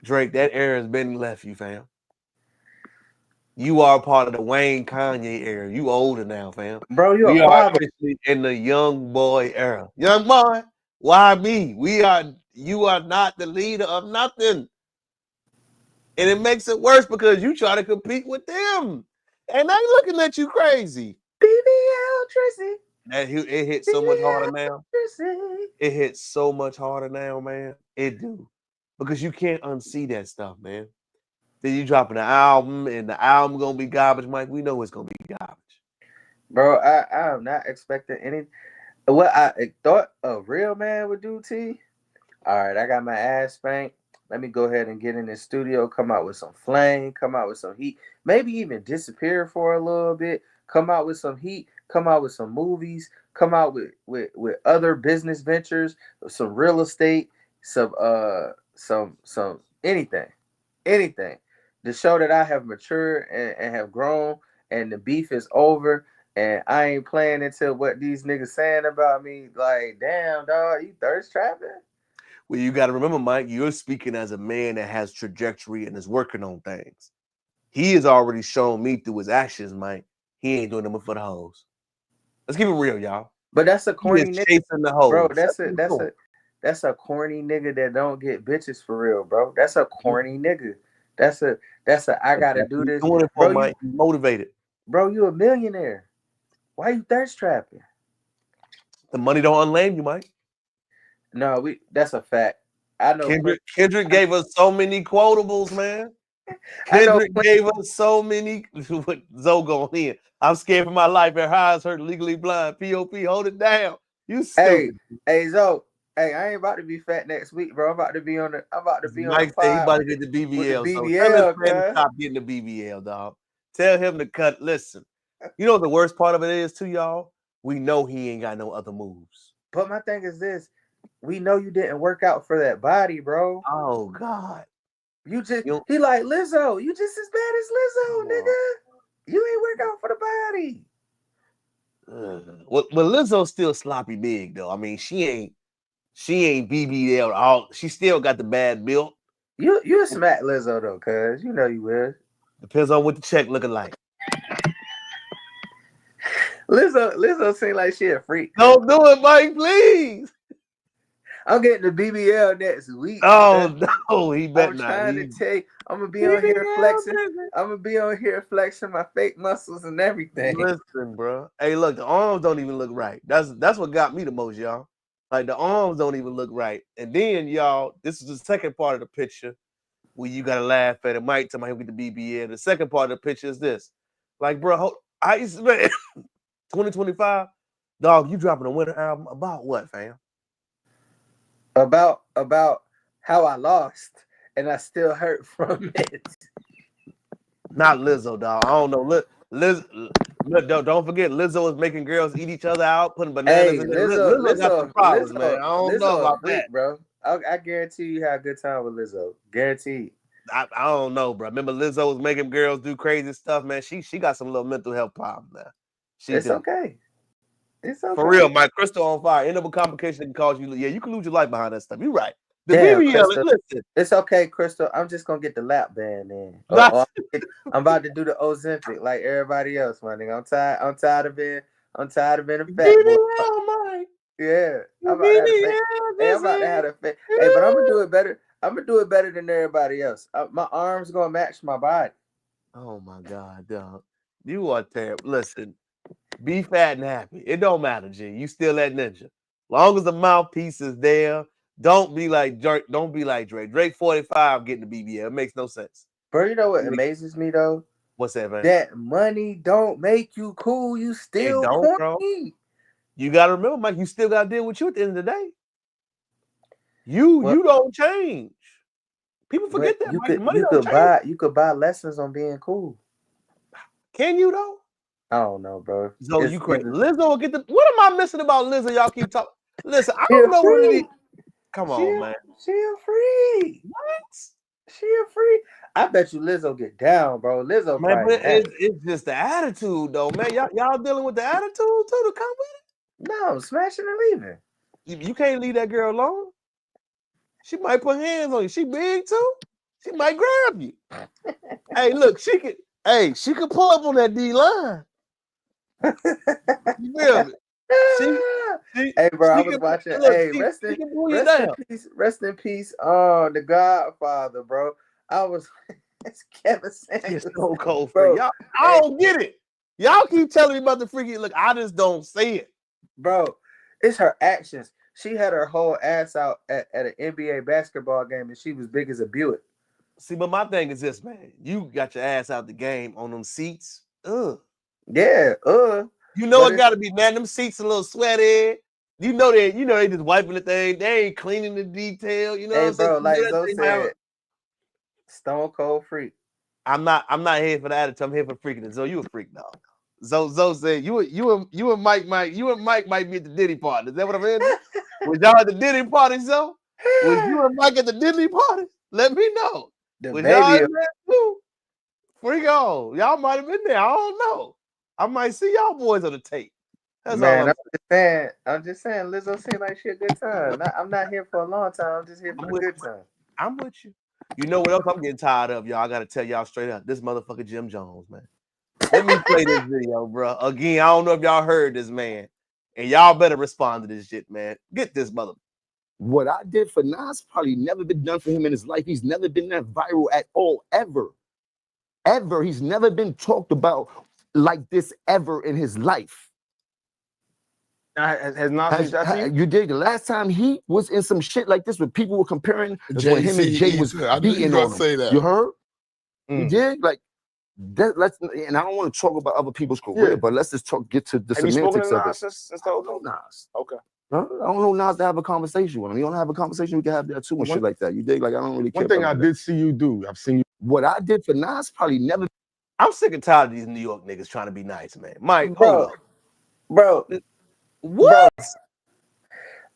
Drake, that era has been left you, fam. You are part of the Wayne Kanye era. You older now, fam. Bro, you're a We are father. officially in the young boy era. Young boy, why me? You are not the leader of nothing. And it makes it worse because you try to compete with them. And they looking at you crazy. BBL Tracy. It hits so much harder now. Tracy. It hits so much harder now, man. It do. Because you can't unsee that stuff, man. Then you dropping an album and the album gonna be garbage, Mike. We know it's gonna be garbage. Bro, I am not expecting any. What I thought a real man would do, T. All right, I got my ass spanked. Let me go ahead and get in the studio, come out with some flame, come out with some heat, maybe even disappear for a little bit, come out with some heat, come out with some movies, come out with other business ventures, some real estate, some anything. Anything. To show that I have matured and have grown and the beef is over and I ain't playing into what these niggas saying about me. Like, damn, dog, you thirst trapping? Well, you got to remember, Mike, you're speaking as a man that has trajectory and is working on things. He has already shown me through his actions, Mike. He ain't doing them for the hoes. Let's keep it real, y'all. But that's a He corny is nigga, chasing the hoes. bro. That's a corny nigga that don't get bitches for real, bro. That's a corny nigga. That's a I gotta do this, doing it for bro. Mike. You motivated. Bro, you a millionaire. Why you thirst trapping? The money don't unlame you, Mike. No, that's a fact. I know Kendrick gave us so many quotables, man. I know Kendrick gave us so many. What Zoe going in? I'm scared for my life. Her eyes hurt. Legally blind. POP. Hold it down. You stupid. Hey, Zoe. Hey, I ain't about to be fat next week, bro. I'm about to be on the Mike said he pod about to with get the the BBL. So tell his BBL, friend to cuz. stop getting the BBL, dog. Tell him to cut. Listen, you know what the worst part of it is too, y'all? We know he ain't got no other moves. But my thing is this: we know you didn't work out for that body, bro. Oh God. He like Lizzo. You just as bad as Lizzo, nigga. You ain't work out for the body. Well, Lizzo's still sloppy big though. I mean, she ain't BBL all. She still got the bad build. You smack Lizzo though, cuz you know you will. Depends on what the check looking like. Lizzo seem like she a freak. Don't do it, Mike, please. I'm getting the BBL next week. Oh no, he better not. I'm trying to tell you, I'm gonna be on here flexing. I'm gonna be on here flexing my fake muscles and everything. Listen, bro. Hey, look, the arms don't even look right. That's what got me the most, y'all. Like the arms don't even look right. And then, y'all, this is the second part of the picture where you gotta laugh at it. Mike tell me he'll get the BBL. The second part of the picture is this. Like, bro, I used to 2025, dog, you dropping a winter album about what, fam? About how I lost and I still hurt from it. Not Lizzo, dog. I don't know. Don't forget, Lizzo is making girls eat each other out, putting bananas in there. Lizzo got some problems, man. I don't know about that, bro. I guarantee you had a good time with Lizzo. Guaranteed. I don't know, bro. Remember, Lizzo was making girls do crazy stuff, man. She got some little mental health problems now. It's okay. It's okay. For real, my Crystal on fire. End up a complication that can cause you. Yeah, you can lose your life behind that stuff. You're right. The BBL, Crystal, listen. It's okay, Crystal. I'm just gonna get the lap band in. I'm about to do the Ozempic like everybody else, my nigga. I'm tired of being a fat boy. Mike. Yeah. I'm about to have a fake. Hey, but I'm gonna do it better. I'm gonna do it better than everybody else. My arms gonna match my body. Oh my God, dog. You are terrible. Listen, be fat and happy. It don't matter, G. You still that ninja. Long as the mouthpiece is there, don't be like Drake. Don't be like Drake. Drake 45 getting the BBL. It makes no sense. Bro, you know what amazes me though? What's that, man? That money don't make you cool. You still corny. Bro. You gotta remember, Mike, you still gotta deal with you at the end of the day. You don't change. People forget But that. you Mike. could Money don't change. you could buy lessons on being cool. Can you though? I don't know, bro. So you crazy. Lizzo will get the. What am I missing about Lizzo? Y'all keep talking. Listen, I She don't a know what it is. freak. Come on, man. She a freak. What? She a freak. I bet you Lizzo get down, bro. Lizzo Man, probably but mad. it's just the attitude, though, man. Y'all dealing with the attitude too to come with No, smashing and leaving. it. You can't leave that girl alone. She might put hands on you. She big too. She might grab you. Hey, look, she could pull up on that D line. You feel me? Hey, bro, I was can, watching. look, Hey, she can pull you down. Rest in peace. Oh, the Godfather, bro. I was. It's Kevin Samuels. It's so cold, bro. y'all. I don't get it. Y'all keep telling me about the freaky. Look, I just don't see it, bro. It's her actions. She had her whole ass out at an NBA basketball game, and she was big as a Buick. See, but my thing is this, man. You got your ass out the game on them seats. Ugh. Yeah. You know it got to be, man. Them seats a little sweaty. You know they just wiping the thing. They ain't cleaning the detail. You know what I'm saying? Bro, like Zoe said, stone cold freak. I'm not here for the attitude. I'm here for freaking. Zoe, you a freak, dog. Zoe said you and Mike might be at the Diddy party. Is that what I'm hearing? Was y'all at the Diddy party, Zoe? Was you and Mike at the Diddy party? Let me know. Was y'all in there too? Freak on. Y'all might have been there. I don't know. I might see y'all boys on the tape. That's all I'm just saying, Lizzo seemed like she a good time. I'm not here for a long time. I'm just here for a good time. I'm with you. You know what else I'm getting tired of, y'all? I gotta tell y'all straight up. This motherfucker Jim Jones, man. Let me play this video, bro. Again, I don't know if y'all heard this, man. And y'all better respond to this shit, man. Get this mother. What I did for Nas probably never been done for him in his life. He's never been that viral at all, ever. Ever. He's never been talked about like this ever in his life. Has Nas reached out to you? You did. The last time he was in some shit like this, where people were comparing, when him and Jay was beating on him. You heard? You did? Like, that, and I don't want to talk about other people's career, but let's just get to the semantics of it. Since the whole thing? Nas. Okay. I don't know Nas to have a conversation with him. You don't have a conversation, we can have that too and shit like that. You dig? Like, I don't really care. One thing I did see you do, I've seen you. What I did for Nas probably never. I'm sick and tired of these New York niggas trying to be nice, man. Mike, hold up. Bro. What? Bro,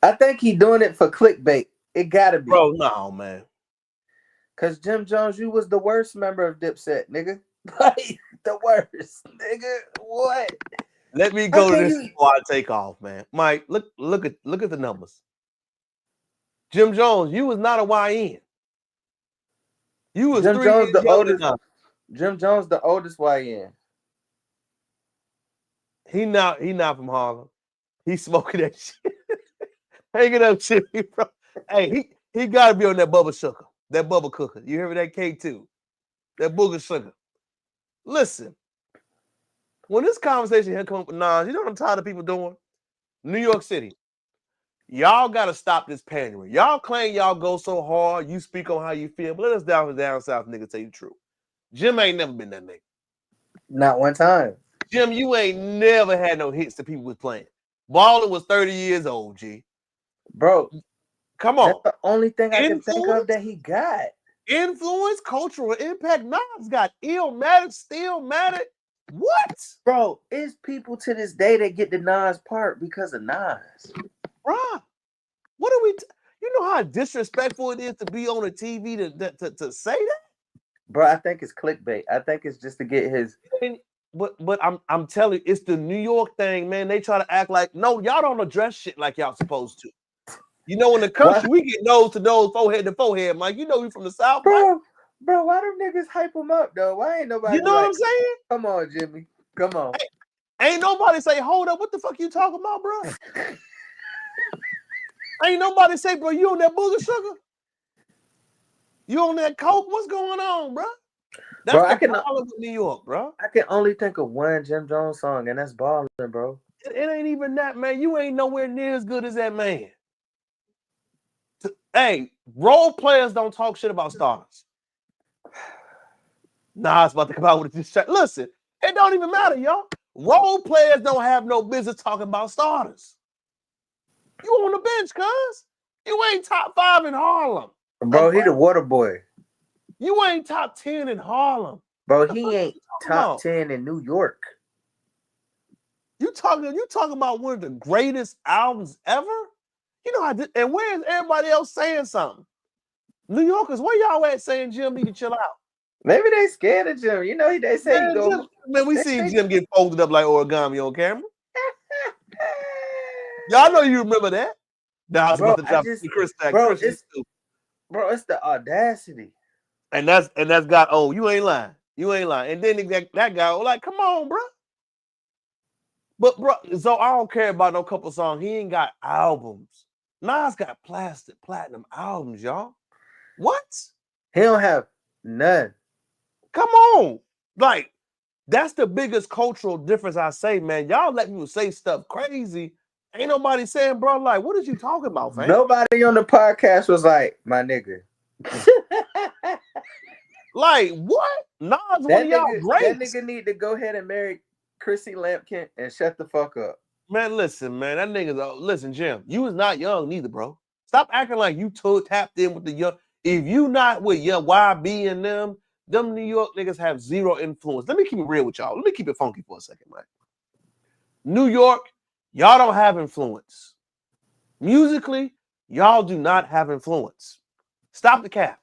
I think he doing it for clickbait. It gotta be. Bro, no, man. Cause Jim Jones, you was the worst member of Dipset, nigga. Like, the worst, nigga. What? Let me go to this before I take off, man. Mike, look at the numbers. Jim Jones, you was not a YN. You was Jim 3 Jones, years the younger oldest. Jim Jones, the oldest YN. He not from Harlem. He smoking that shit. Hanging up shit, bro. Hey, he gotta be on that bubble sugar, that bubble cooker. You hear me? That K2, that booger sugar. Listen, when this conversation here come up with Nas, you know what I'm tired of people doing? New York City. Y'all gotta stop this pandering. Y'all claim y'all go so hard, you speak on how you feel, but let us down south nigga tell you the truth. Jim ain't never been that nigga. Not one time. Jim, you ain't never had no hits that people was playing. Baller was 30 years old, G. Bro, come on. That's the only thing I can think of that he got. Influence, cultural impact. Nas got Illmatic, Stillmatic. What? Bro, it's people to this day that get the Nas part because of Nas. Bruh, what are we... You know how disrespectful it is to be on a TV to say that? Bro, I think it's clickbait. I think it's just to get his... But I'm telling you, it's the New York thing, man. They try to act like, no, y'all don't address shit like y'all supposed to. You know, in the country, we get nose to nose, forehead to forehead, Mike. You know we from the South, bro. Mike. Bro, why them niggas hype him up, though? Why ain't nobody You know what I'm saying? Come on, Jimmy. Come on. Ain't nobody say, hold up, what the fuck you talking about, bro? Ain't nobody say, bro, you on that booger sugar? You on that coke? What's going on, bro? That's the problem with New York, bro. I can only think of one Jim Jones song, and that's Ballin', bro. It ain't even that, man. You ain't nowhere near as good as that man. Hey, role players don't talk shit about stars. Nah, it's about to come out with this. Listen, it don't even matter, y'all. Role players don't have no business talking about starters. You on the bench, cuz. You ain't top 5 in Harlem. Bro, he the water boy. You ain't top 10 in Harlem. Bro, he ain't top about? 10 in New York. You talking about one of the greatest albums ever? You know, and where's everybody else saying something? New Yorkers, where y'all at saying Jim need to chill out? Maybe they scared of Jim. You know, they say you go. Man, we seen Jim get folded up like origami on camera. Y'all know you remember that. Now I was about to drop Chris. Bro, it's the audacity. And that's got you ain't lying. You ain't lying. And then that guy was like, come on, bro. But bro, so I don't care about no couple songs. He ain't got albums. Nas got platinum albums, y'all. What? He don't have none. Come on. Like, that's the biggest cultural difference I say, man. Y'all let people say stuff crazy. Ain't nobody saying, bro, like, what is you talking about, fam? Nobody on the podcast was like, my nigga. Like, what? Nas, one of y'all great. That nigga need to go ahead and marry Chrissy Lampkin and shut the fuck up. Man, listen, man. That nigga's listen, Jim. You was not young neither, bro. Stop acting like you tapped in with the young. If you not with young YB and them New York niggas have zero influence. Let me keep it real with y'all. Let me keep it funky for a second, man. New York, y'all don't have influence. Musically, y'all do not have influence. Stop the cap.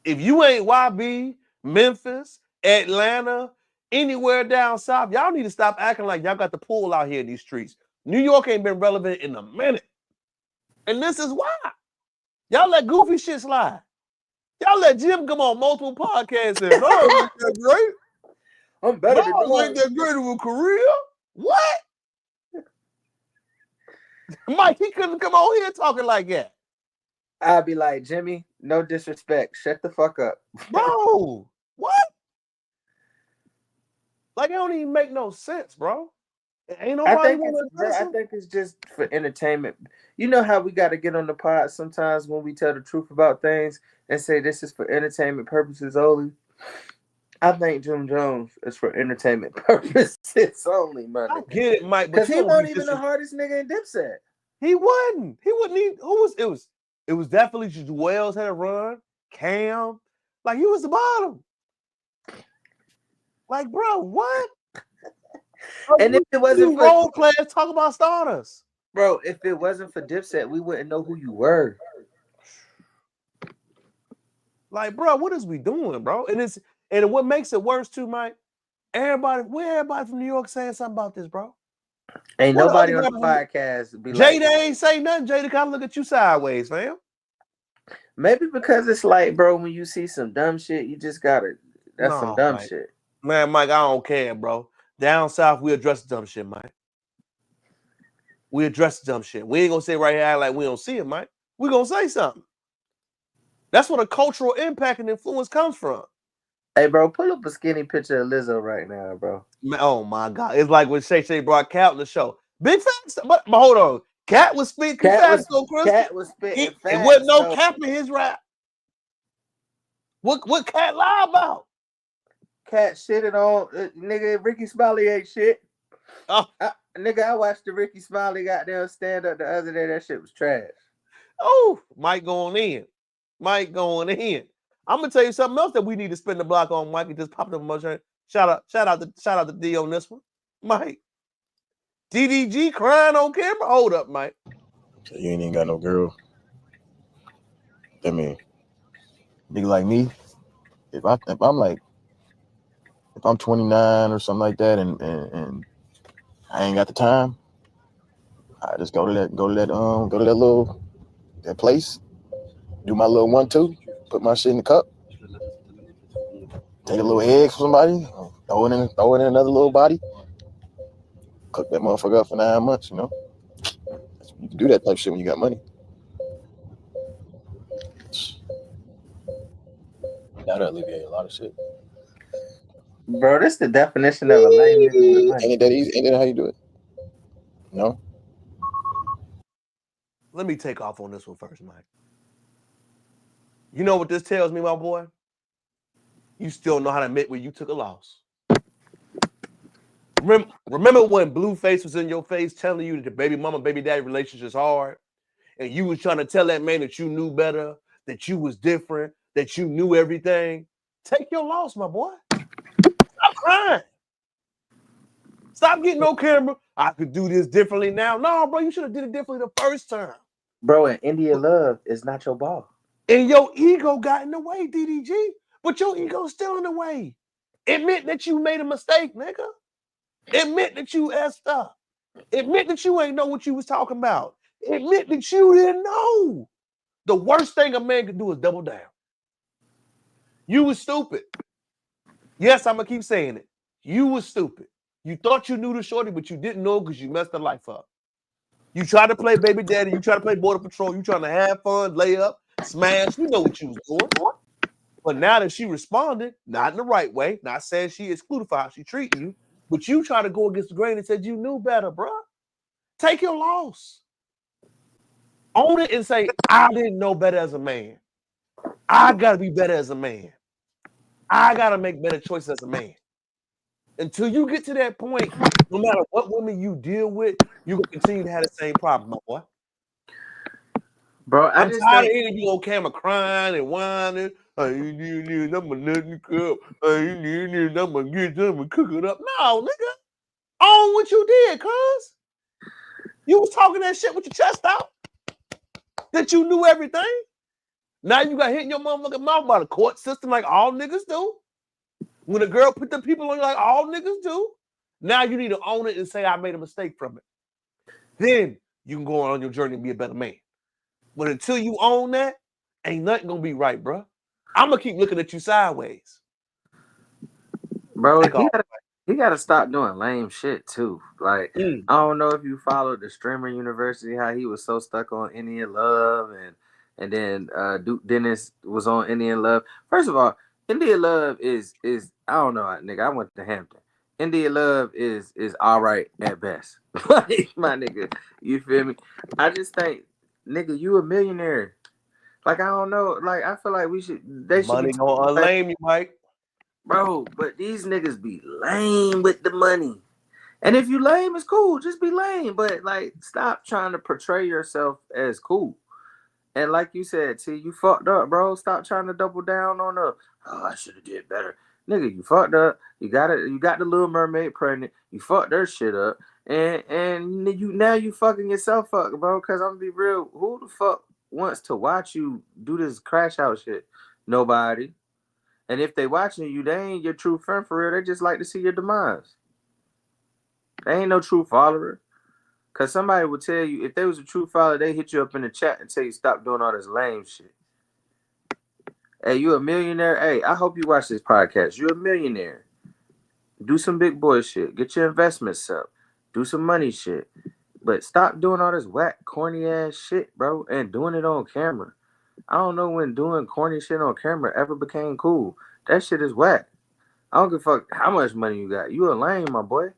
If you ain't YB, Memphis, Atlanta, anywhere down south, y'all need to stop acting like y'all got the pool out here in these streets. New York ain't been relevant in a minute. And this is why. Y'all let goofy shit slide. Y'all let Jim come on multiple podcasts and, oh, ain't that great? I'm better than ain't that great of a career? What? Mike, he couldn't come on here talking like that. I'll be like, Jimmy, no disrespect. Shut the fuck up. Bro, what? Like, it don't even make no sense, bro. Ain't nobody I think it's just for entertainment. You know how we got to get on the pod sometimes when we tell the truth about things and say this is for entertainment purposes only? I think Jim Jones is for entertainment purposes only, man. I get it, Mike, because he wasn't even the hardest nigga in Dipset. He wasn't. He wouldn't even. Who was? It was definitely Wells had a run. Cam, like he was the bottom. Like, bro, what? And if it wasn't for role players, talk about Stardust, bro. If it wasn't for Dipset, we wouldn't know who you were. Like, bro, what is we doing, bro? And what makes it worse too, Mike? Everybody from New York saying something about this, bro. Ain't nobody on the podcast be like, Jada ain't say nothing. Jada kind of look at you sideways, fam. Maybe because it's like, bro, when you see some dumb shit, you just gotta. That's some dumb shit. Man, Mike, I don't care, bro. Down south, we address the dumb shit, Mike. We address the dumb shit. We ain't gonna sit right here act like we don't see it, Mike. We gonna say something. That's where the cultural impact and influence comes from. Hey, bro, pull up a skinny picture of Lizzo right now, bro. Oh my God, it's like when Shay brought Cat on the show. Big facts, but hold on. Cat was spitting facts, though, Chris. Cat was spitting facts. It wasn't no cap in his rap. What Cat lie about? Cat shitted on nigga Ricky Smiley ain't shit. Oh, nigga, I watched the Ricky Smiley goddamn stand up the other day. That shit was trash. Oh, Mike going in. I'm gonna tell you something else that we need to spin the block on. Mike, it just popped up in my shirt. Shout out to D on this one, Mike. DDG crying on camera. Hold up, Mike. So you ain't even got no girl. I mean, nigga like me, if I'm 29 or something like that, and I ain't got the time, I just go to that place, do my little 1-2, put my shit in the cup, take a little egg from somebody, throw it in another little body, cook that motherfucker up for 9 months. You know, you can do that type of shit when you got money. That'll alleviate a lot of shit. Bro, that's the definition of a lame nigga with money. Ain't that easy? Ain't that how you do it? No. Let me take off on this one first, Mike. You know what this tells me, my boy? You still know how to admit when you took a loss. Remember when Blueface was in your face telling you that the baby mama, baby daddy relationship is hard, and you was trying to tell that man that you knew better, that you was different, that you knew everything, take your loss, my boy. Stop crying. Stop getting no camera. I could do this differently now. No, bro, you should have did it differently the first time. Bro, and India Love is not your ball. And your ego got in the way, DDG. But your ego's still in the way. Admit that you made a mistake, nigga. Admit that you effed up. Admit that you ain't know what you was talking about. Admit that you didn't know. The worst thing a man could do is double down. You was stupid. Yes, I'm going to keep saying it. You was stupid. You thought you knew the shorty, but you didn't know because you messed her life up. You tried to play baby daddy. You tried to play border patrol. You trying to have fun, lay up, smash. You know what you was doing. But now that she responded, not in the right way, not saying she excluded for how she treating you, but you try to go against the grain and said you knew better, bro. Take your loss. Own it and say, I didn't know better as a man. I got to be better as a man. I got to make better choices as a man. Until you get to that point, no matter what women you deal with, you're going to continue to have the same problem, my boy. Bro, I'm tired of hearing you on camera crying and whining. I'm going to cup. I'm going to get them and cook it up. No, nigga. Own what you did, cuz. You was talking that shit with your chest out. That you knew everything. Now you got hit in your motherfucking mouth by the court system like all niggas do. When a girl put the people on you like all niggas do. Now you need to own it and say, I made a mistake from it. Then you can go on your journey and be a better man. But until you own that, ain't nothing gonna be right, bro. I'm gonna keep looking at you sideways. Bro, he gotta stop doing lame shit too. Like, I don't know if you followed the Streamer University, how he was so stuck on Indian Love and then Duke Dennis was on Indian Love. First of all, Indian Love is I don't know, nigga. I went to Hampton. Indian Love is all right at best. Like, my nigga, you feel me? I just think, nigga, you a millionaire. Like, I don't know. Like, I feel like they should money be gonna unlame you, Mike. Bro, but these niggas be lame with the money. And if you lame, it's cool. Just be lame. But, like, stop trying to portray yourself as cool. And like you said, T, you fucked up, bro. Stop trying to double down on I should have did better. Nigga, you fucked up. You got the Little Mermaid pregnant. You fucked their shit up. And you fucking yourself up, bro. Because I'm gonna be real. Who the fuck wants to watch you do this crash out shit? Nobody. And if they watching you, they ain't your true friend for real. They just like to see your demise. They ain't no true follower. Because somebody would tell you, if they was a true follower, they hit you up in the chat and tell you stop doing all this lame shit. Hey, you a millionaire? Hey, I hope you watch this podcast. You a millionaire. Do some big boy shit. Get your investments up. Do some money shit. But stop doing all this whack, corny ass shit, bro, and doing it on camera. I don't know when doing corny shit on camera ever became cool. That shit is whack. I don't give a fuck how much money you got. You a lame, my boy.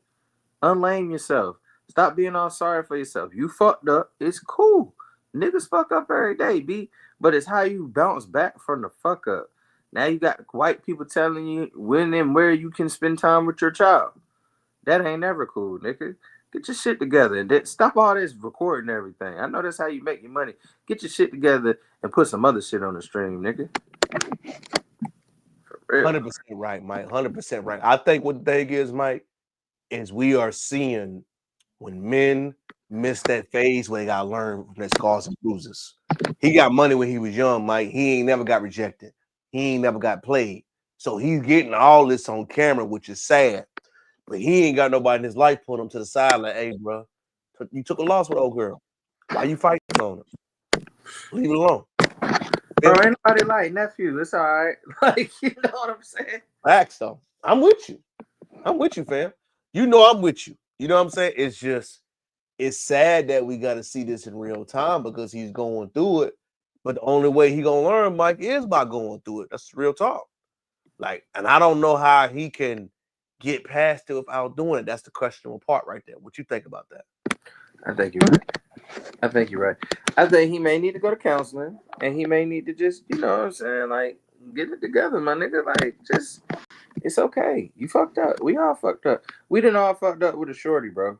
Unlame yourself. Stop being all sorry for yourself. You fucked up. It's cool. Niggas fuck up every day, B. But it's how you bounce back from the fuck up. Now you got white people telling you when and where you can spend time with your child. That ain't never cool, nigga. Get your shit together and then stop all this recording everything. I know that's how you make your money. Get your shit together and put some other shit on the stream, nigga. For real. 100% right, Mike. 100% right. I think what the thing is, Mike, is we are seeing when men miss that phase where they got to learn from their scars and bruises. He got money when he was young, Mike. He ain't never got rejected. He ain't never got played. So he's getting all this on camera, which is sad. But he ain't got nobody in his life put him to the side like, hey, bro, you took a loss with old girl. Why you fighting on her? Leave it alone. Bro, ain't nobody like nephew. It's all right. Like, you know what I'm saying? Facts, though. I'm with you. I'm with you, fam. You know I'm with you. You know what I'm saying? It's just, it's sad that we got to see this in real time because he's going through it. But the only way he going to learn, Mike, is by going through it. That's real talk. Like, and I don't know how he can get past it without doing it. That's the questionable part right there. What you think about that? I think you're right. I think he may need to go to counseling and he may need to just, you know what I'm saying, like, get it together, my nigga. Like, just, it's okay. You fucked up. We all fucked up. We done all fucked up with a shorty, bro.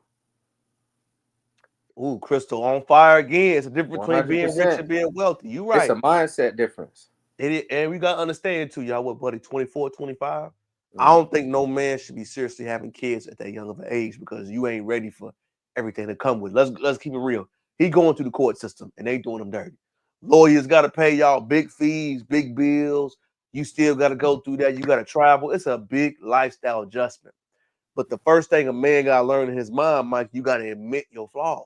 Ooh, Crystal on fire again. It's a difference between 100%. being rich and being wealthy. You right. It's a mindset difference. And we gotta understand too, y'all. What, buddy? 24, 25. I don't think no man should be seriously having kids at that young of an age because you ain't ready for everything to come with. Let's keep it real. He going through the court system and they doing him dirty. Lawyers got to pay y'all big fees, big bills. You still got to go through that. You got to travel. It's a big lifestyle adjustment. But the first thing a man got to learn in his mind, Mike, you got to admit your flaws.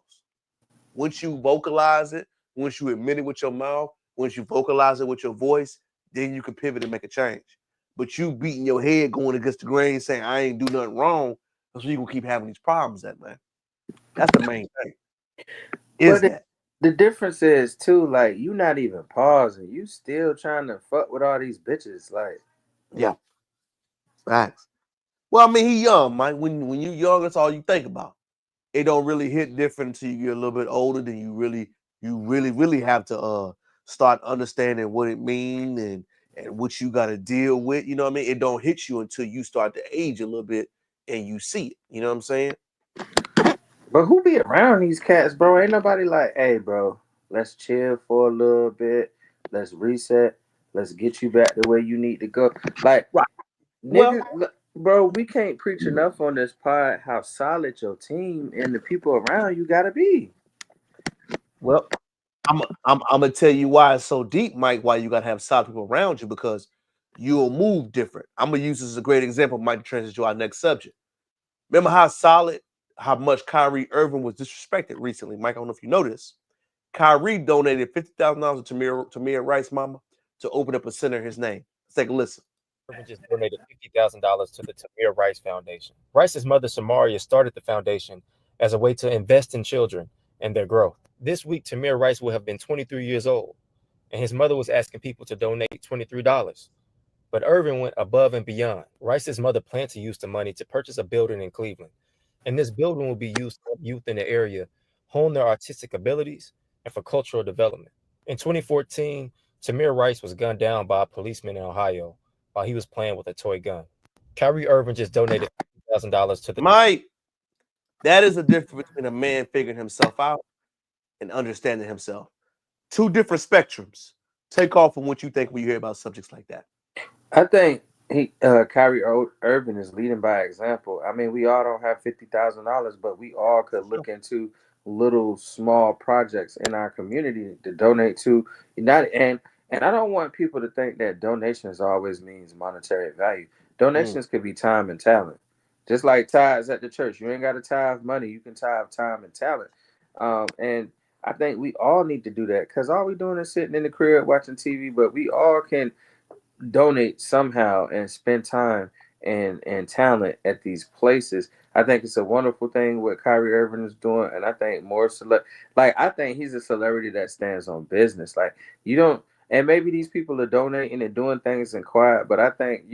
Once you vocalize it, once you admit it with your mouth, once you vocalize it with your voice, then you can pivot and make a change. But you beating your head going against the grain saying, I ain't do nothing wrong, that's where you gonna keep having these problems at, man. That's the main thing. The difference is too, like, you not even pausing. You still trying to fuck with all these bitches. Like, yeah. Facts. Well, I mean, he young, Mike. When you young, that's all you think about. It don't really hit different until you get a little bit older. Then you really have to start understanding what it means and what you got to deal with. You know what I mean? It don't hit you until you start to age a little bit and you see it. You know what I'm saying? But who be around these cats, bro? Ain't nobody like, hey, bro, let's chill for a little bit. Let's reset. Let's get you back the way you need to go. Like, right. Nigga, bro, we can't preach enough on this pod how solid your team and the people around you gotta be. Well, I'm gonna tell you why it's so deep, Mike. Why you gotta have solid people around you, because you'll move different. I'm gonna use this as a great example, Mike, to transition to our next subject. Remember how much Kyrie Irving was disrespected recently, Mike? I don't know if you noticed. Kyrie donated $50,000 to Tamir Rice's mama to open up a center in his name. Let's take a listen. Irving just donated $50,000 to the Tamir Rice Foundation. Rice's mother, Samaria, started the foundation as a way to invest in children and their growth. This week, Tamir Rice will have been 23 years old, and his mother was asking people to donate $23. But Irving went above and beyond. Rice's mother planned to use the money to purchase a building in Cleveland, and this building will be used to help youth in the area hone their artistic abilities and for cultural development. In 2014, Tamir Rice was gunned down by a policeman in Ohio while he was playing with a toy gun. Kyrie Irving just donated $50,000 to the Mike. That is the difference between a man figuring himself out and understanding himself. Two different spectrums. Take off from what you think when you hear about subjects like that. I think Kyrie Irving is leading by example. I mean, we all don't have $50,000, but we all could look into little small projects in our community to donate to. And I don't want people to think that donations always means monetary value. Donations could be time and talent. Just like tithes at the church. You ain't got to tithe money. You can tithe time and talent. And I think we all need to do that, because all we doing is sitting in the crib watching TV, but we all can donate somehow and spend time and talent at these places. I think it's a wonderful thing what Kyrie Irving is doing, and I think I think he's a celebrity that stands on business. Like, you don't, and maybe these people are donating and doing things in quiet, but I think,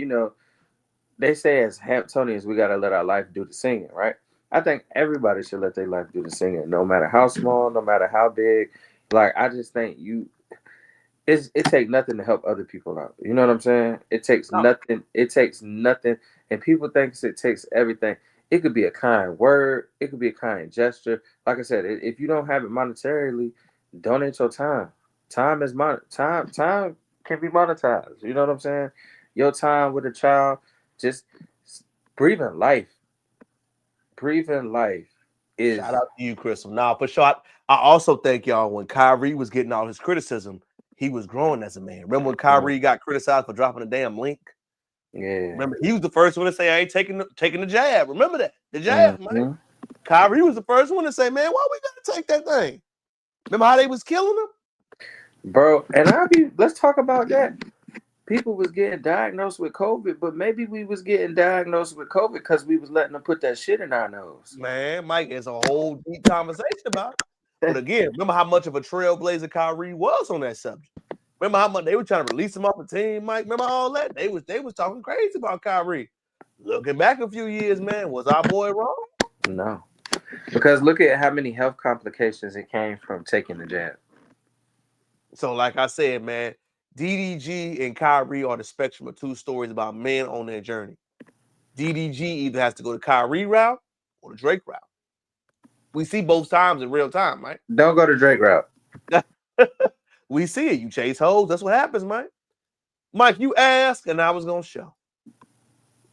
they say as Hamptonians we got to let our life do the singing, right? I think everybody should let their life do the singing, no matter how small, no matter how big. Like, I just think it takes nothing to help other people out. You know what I'm saying? It takes nothing. It takes nothing. And people think it takes everything. It could be a kind word. It could be a kind gesture. Like I said, if you don't have it monetarily, donate your time. Time can be monetized. You know what I'm saying? Your time with a child, just breathing life. Breathing life is. Shout out to you, Crystal. Now, for sure, I also think, y'all, when Kyrie was getting all his criticism, he was growing as a man. Remember when Kyrie got criticized for dropping a damn link? Yeah. Remember, he was the first one to say, I ain't taking the jab. Remember that? The jab, man. Kyrie was the first one to say, man, why we got to take that thing? Remember how they was killing him? Bro, and let's talk about that. People was getting diagnosed with COVID, but maybe we was getting diagnosed with COVID because we was letting them put that shit in our nose. Man, Mike, it's a whole deep conversation about it. But again, remember how much of a trailblazer Kyrie was on that subject. Remember how much they were trying to release him off the team, Mike? Remember all that? They was talking crazy about Kyrie. Looking back a few years, man, was our boy wrong? No. Because look at how many health complications it came from taking the jab. So, like I said, man, DDG and Kyrie are the spectrum of two stories about men on their journey. DDG either has to go the Kyrie route or the Drake route. We see both times in real time, right? Don't go the Drake route. We see it. You chase hoes. That's what happens, man. Mike, you asked, and I was gonna show.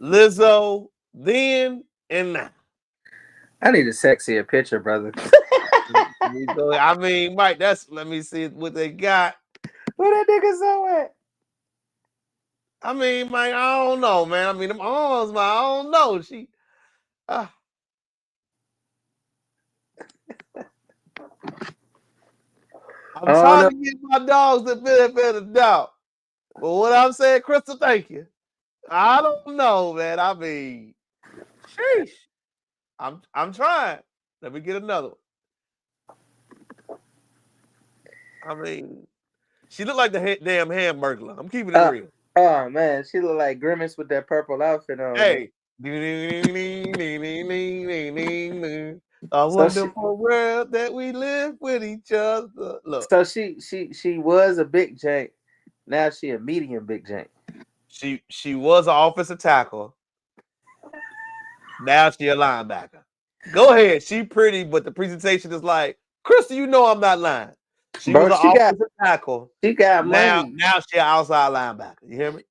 Lizzo then and now. I need a sexier picture, brother. I mean, Mike, let me see what they got. Where that nigga so at? I mean, Mike, I don't know, man. I mean, them arms, man, I don't know. I'm trying to get my dogs the benefit of the doubt. But what I'm saying, Crystal, thank you. I don't know, man. I mean, sheesh. I'm trying. Let me get another one. I mean, she looked like the damn Hamburglar. I'm keeping it real. Oh man, she look like Grimace with that purple outfit on. Hey. A wonderful world that we live with each other. Look. So she was a big jank. Now she a medium big jank. She was an offensive tackle. Now she a linebacker. Go ahead. She pretty, but the presentation is like, Krista, you know I'm not lying. She was an offensive tackle. She got money. Now she an outside linebacker. You hear me?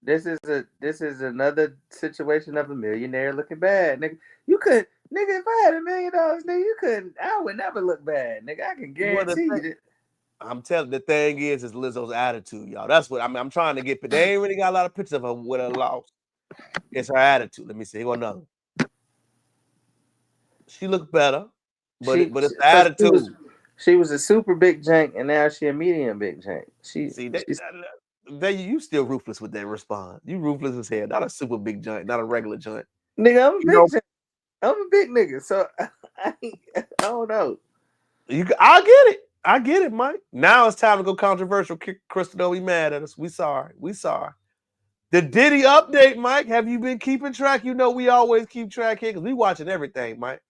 This is another situation of a millionaire looking bad, nigga. You could, nigga, if I had $1 million, nigga, you couldn't. I would never look bad, nigga. I can guarantee you that. I'm telling the thing is Lizzo's attitude, y'all. That's what I mean. I'm trying to get, but they ain't really got a lot of pictures of her with her loss. It's her attitude. Let me see. Here go another. She looked better, but it's the attitude. She was a super big jank, and now she a medium big jank. You still ruthless with that response. You ruthless as hell. Not a super big joint, not a regular joint. Nigga, I'm a big jank. I'm a big nigga, so I don't know. I get it, Mike. Now it's time to go controversial. Crystal, don't be mad at us. We sorry. The Diddy update, Mike. Have you been keeping track? You know we always keep track here because we watching everything, Mike.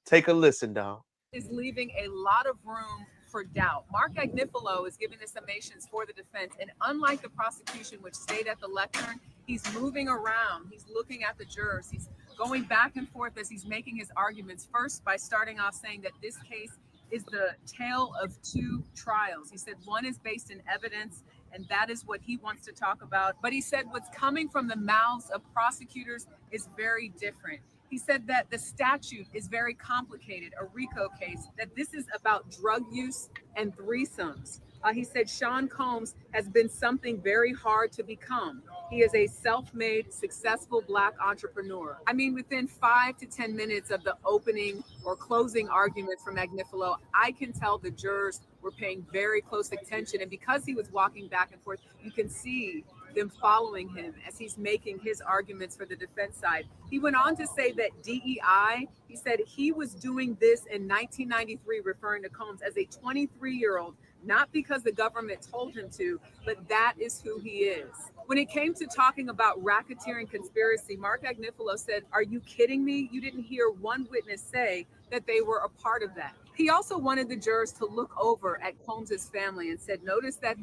Take a listen, dog. Is leaving a lot of room for doubt. Mark Agnifilo is giving the summations for the defense, and unlike the prosecution, which stayed at the lectern, he's moving around. He's looking at the jurors. He's going back and forth as he's making his arguments. First, by starting off saying that this case is the tale of two trials. He said one is based in evidence, and that is what he wants to talk about. But he said what's coming from the mouths of prosecutors is very different. He said that the statute is very complicated, a RICO case, that this is about drug use and threesomes. He said Sean Combs has been something very hard to become. He is a self-made, successful Black entrepreneur. I mean, within 5 to 10 minutes of the opening or closing arguments from Agnifilo, I can tell the jurors were paying very close attention. And because he was walking back and forth, you can see them following him as he's making his arguments for the defense side. He went on to say that DEI, he said he was doing this in 1993, referring to Combs as a 23-year-old, not because the government told him to, but that is who he is. When it came to talking about racketeering conspiracy, Mark Agnifilo said, "Are you kidding me? You didn't hear one witness say that they were a part of that." He also wanted the jurors to look over at Combs's family and said, notice that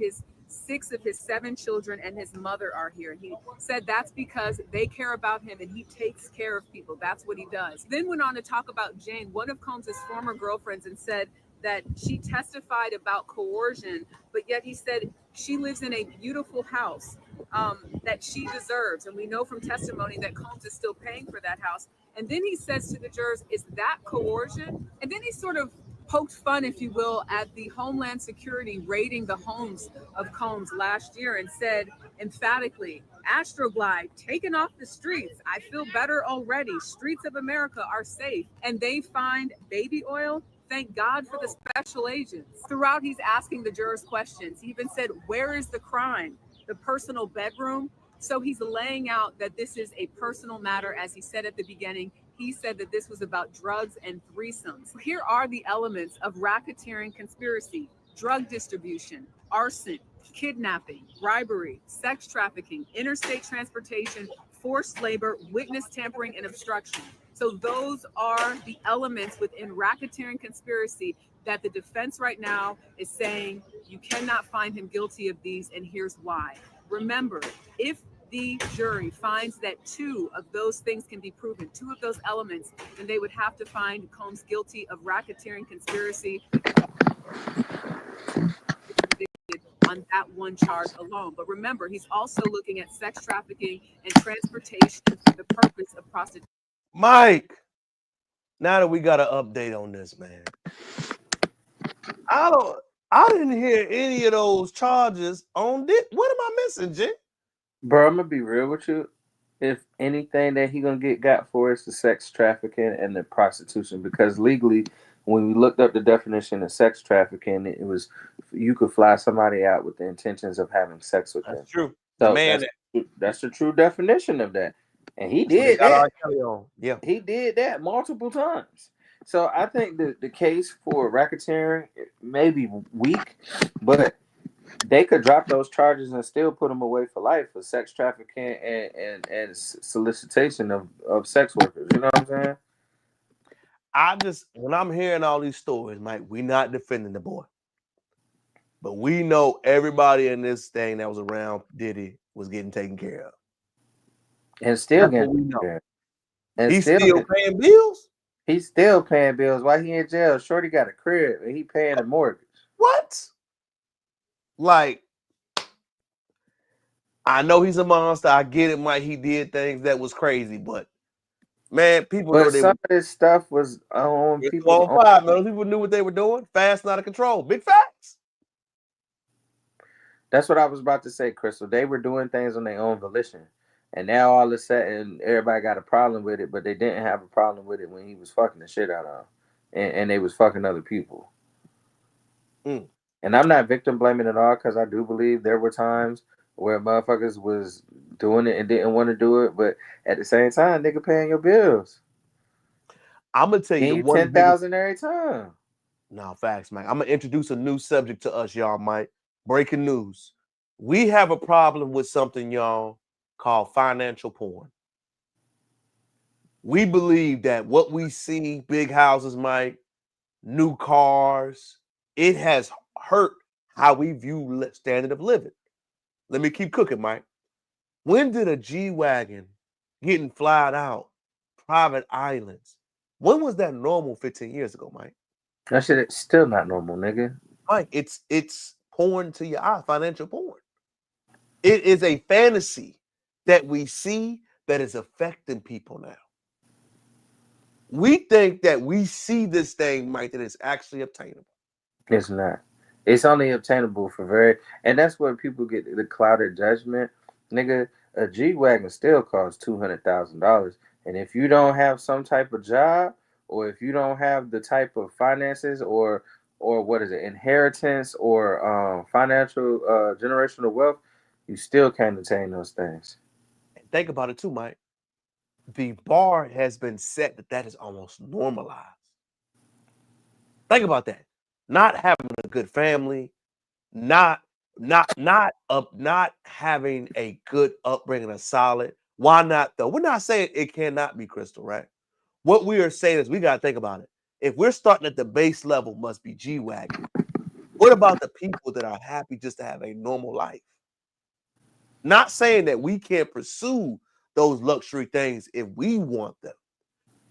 6 of his 7 children and his mother are here. He said that's because they care about him and he takes care of people. That's what he does. Then went on to talk about Jane, one of Combs's former girlfriends, and said that she testified about coercion, but yet he said she lives in a beautiful house that she deserves. And we know from testimony that Combs is still paying for that house. And then he says to the jurors, is that coercion? And then he sort of poked fun, if you will, at the Homeland Security raiding the homes of Combs last year and said emphatically, Astroglide taken off the streets. I feel better already. Streets of America are safe. And they find baby oil. Thank God for the special agents. Throughout, he's asking the jurors questions. He even said, where is the crime? The personal bedroom? So he's laying out that this is a personal matter, as he said at the beginning. He said that this was about drugs and threesomes. Here are the elements of racketeering conspiracy: drug distribution, arson, kidnapping, bribery, sex trafficking, interstate transportation, forced labor, witness tampering, and obstruction. So those are the elements within racketeering conspiracy that the defense right now is saying you cannot find him guilty of these, and here's why. Remember, if the jury finds that 2 of those things can be proven, 2 of those elements, then they would have to find Combs guilty of racketeering conspiracy on that one charge alone. But remember, he's also looking at sex trafficking and transportation for the purpose of prostitution. Mike, now that we got an update on this, man, I didn't hear any of those charges on this. What am I missing, Jim? Bro, I'm gonna be real with you. If anything that he gonna get got for is the sex trafficking and the prostitution, because legally, when we looked up the definition of sex trafficking, it was you could fly somebody out with the intentions of having sex with them. That's true. So The man that's the true definition of that, and he did that. Yeah, he did that multiple times. So I think the case for racketeering may be weak, but they could drop those charges and still put them away for life for sex trafficking and solicitation of sex workers. You know what I'm saying? When I'm hearing all these stories, Mike, we're not defending the boy. But we know everybody in this thing that was around Diddy was getting taken care of. And still getting taken care of. And he's still paying bills? He's still paying bills. While he in jail, Shorty got a crib and he paying a mortgage. What? Like, I know he's a monster. I get it, Mike. He did things that was crazy, but man, people know some of this stuff was on people. On fire, man. People knew what they were doing. Fast and out of control. Big facts. That's what I was about to say, Crystal. They were doing things on their own volition. And now all of a sudden, everybody got a problem with it, but they didn't have a problem with it when he was fucking the shit out of them. And they was fucking other people. Mm. And I'm not victim blaming at all, because I do believe there were times where motherfuckers was doing it and didn't want to do it. But at the same time, nigga paying your bills. I'm going to tell you the $10,000 every time. No, facts, Mike. I'm going to introduce a new subject to us, y'all, Mike. Breaking news. We have a problem with something, y'all, called financial porn. We believe that what we see, big houses, Mike, new cars, it has hurt how we view standard of living. Let me keep cooking, Mike. When did a G-Wagon getting flyed out, private islands, when was that normal 15 years ago, Mike? That shit is still not normal, nigga. Mike, it's porn to your eye, financial porn. It is a fantasy that we see that is affecting people now. We think that we see this thing, Mike, that is actually obtainable. It's not. It's only obtainable for and that's where people get the clouded judgment. Nigga, a G-Wagon still costs $200,000. And if you don't have some type of job, or if you don't have the type of finances or what is it, inheritance or financial generational wealth, you still can't attain those things. And think about it too, Mike. The bar has been set that is almost normalized. Think about that. Not having a good family, not having a good upbringing, a solid. Why not though? We're not saying it cannot be, Crystal, right? What we are saying is we got to think about it. If we're starting at the base level, must be G-Wagon. What about the people that are happy just to have a normal life? Not saying that we can't pursue those luxury things if we want them.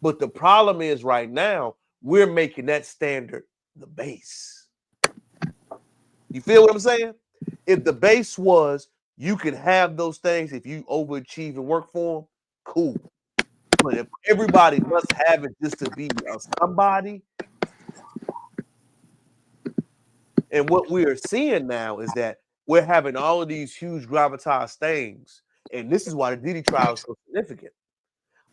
But the problem is right now, we're making that standard the base. You feel what I'm saying? If the base was you can have those things if you overachieve and work for them, cool. But if everybody must have it just to be somebody, and what we are seeing now is that we're having all of these huge gravitas things, and this is why the Diddy trial is so significant,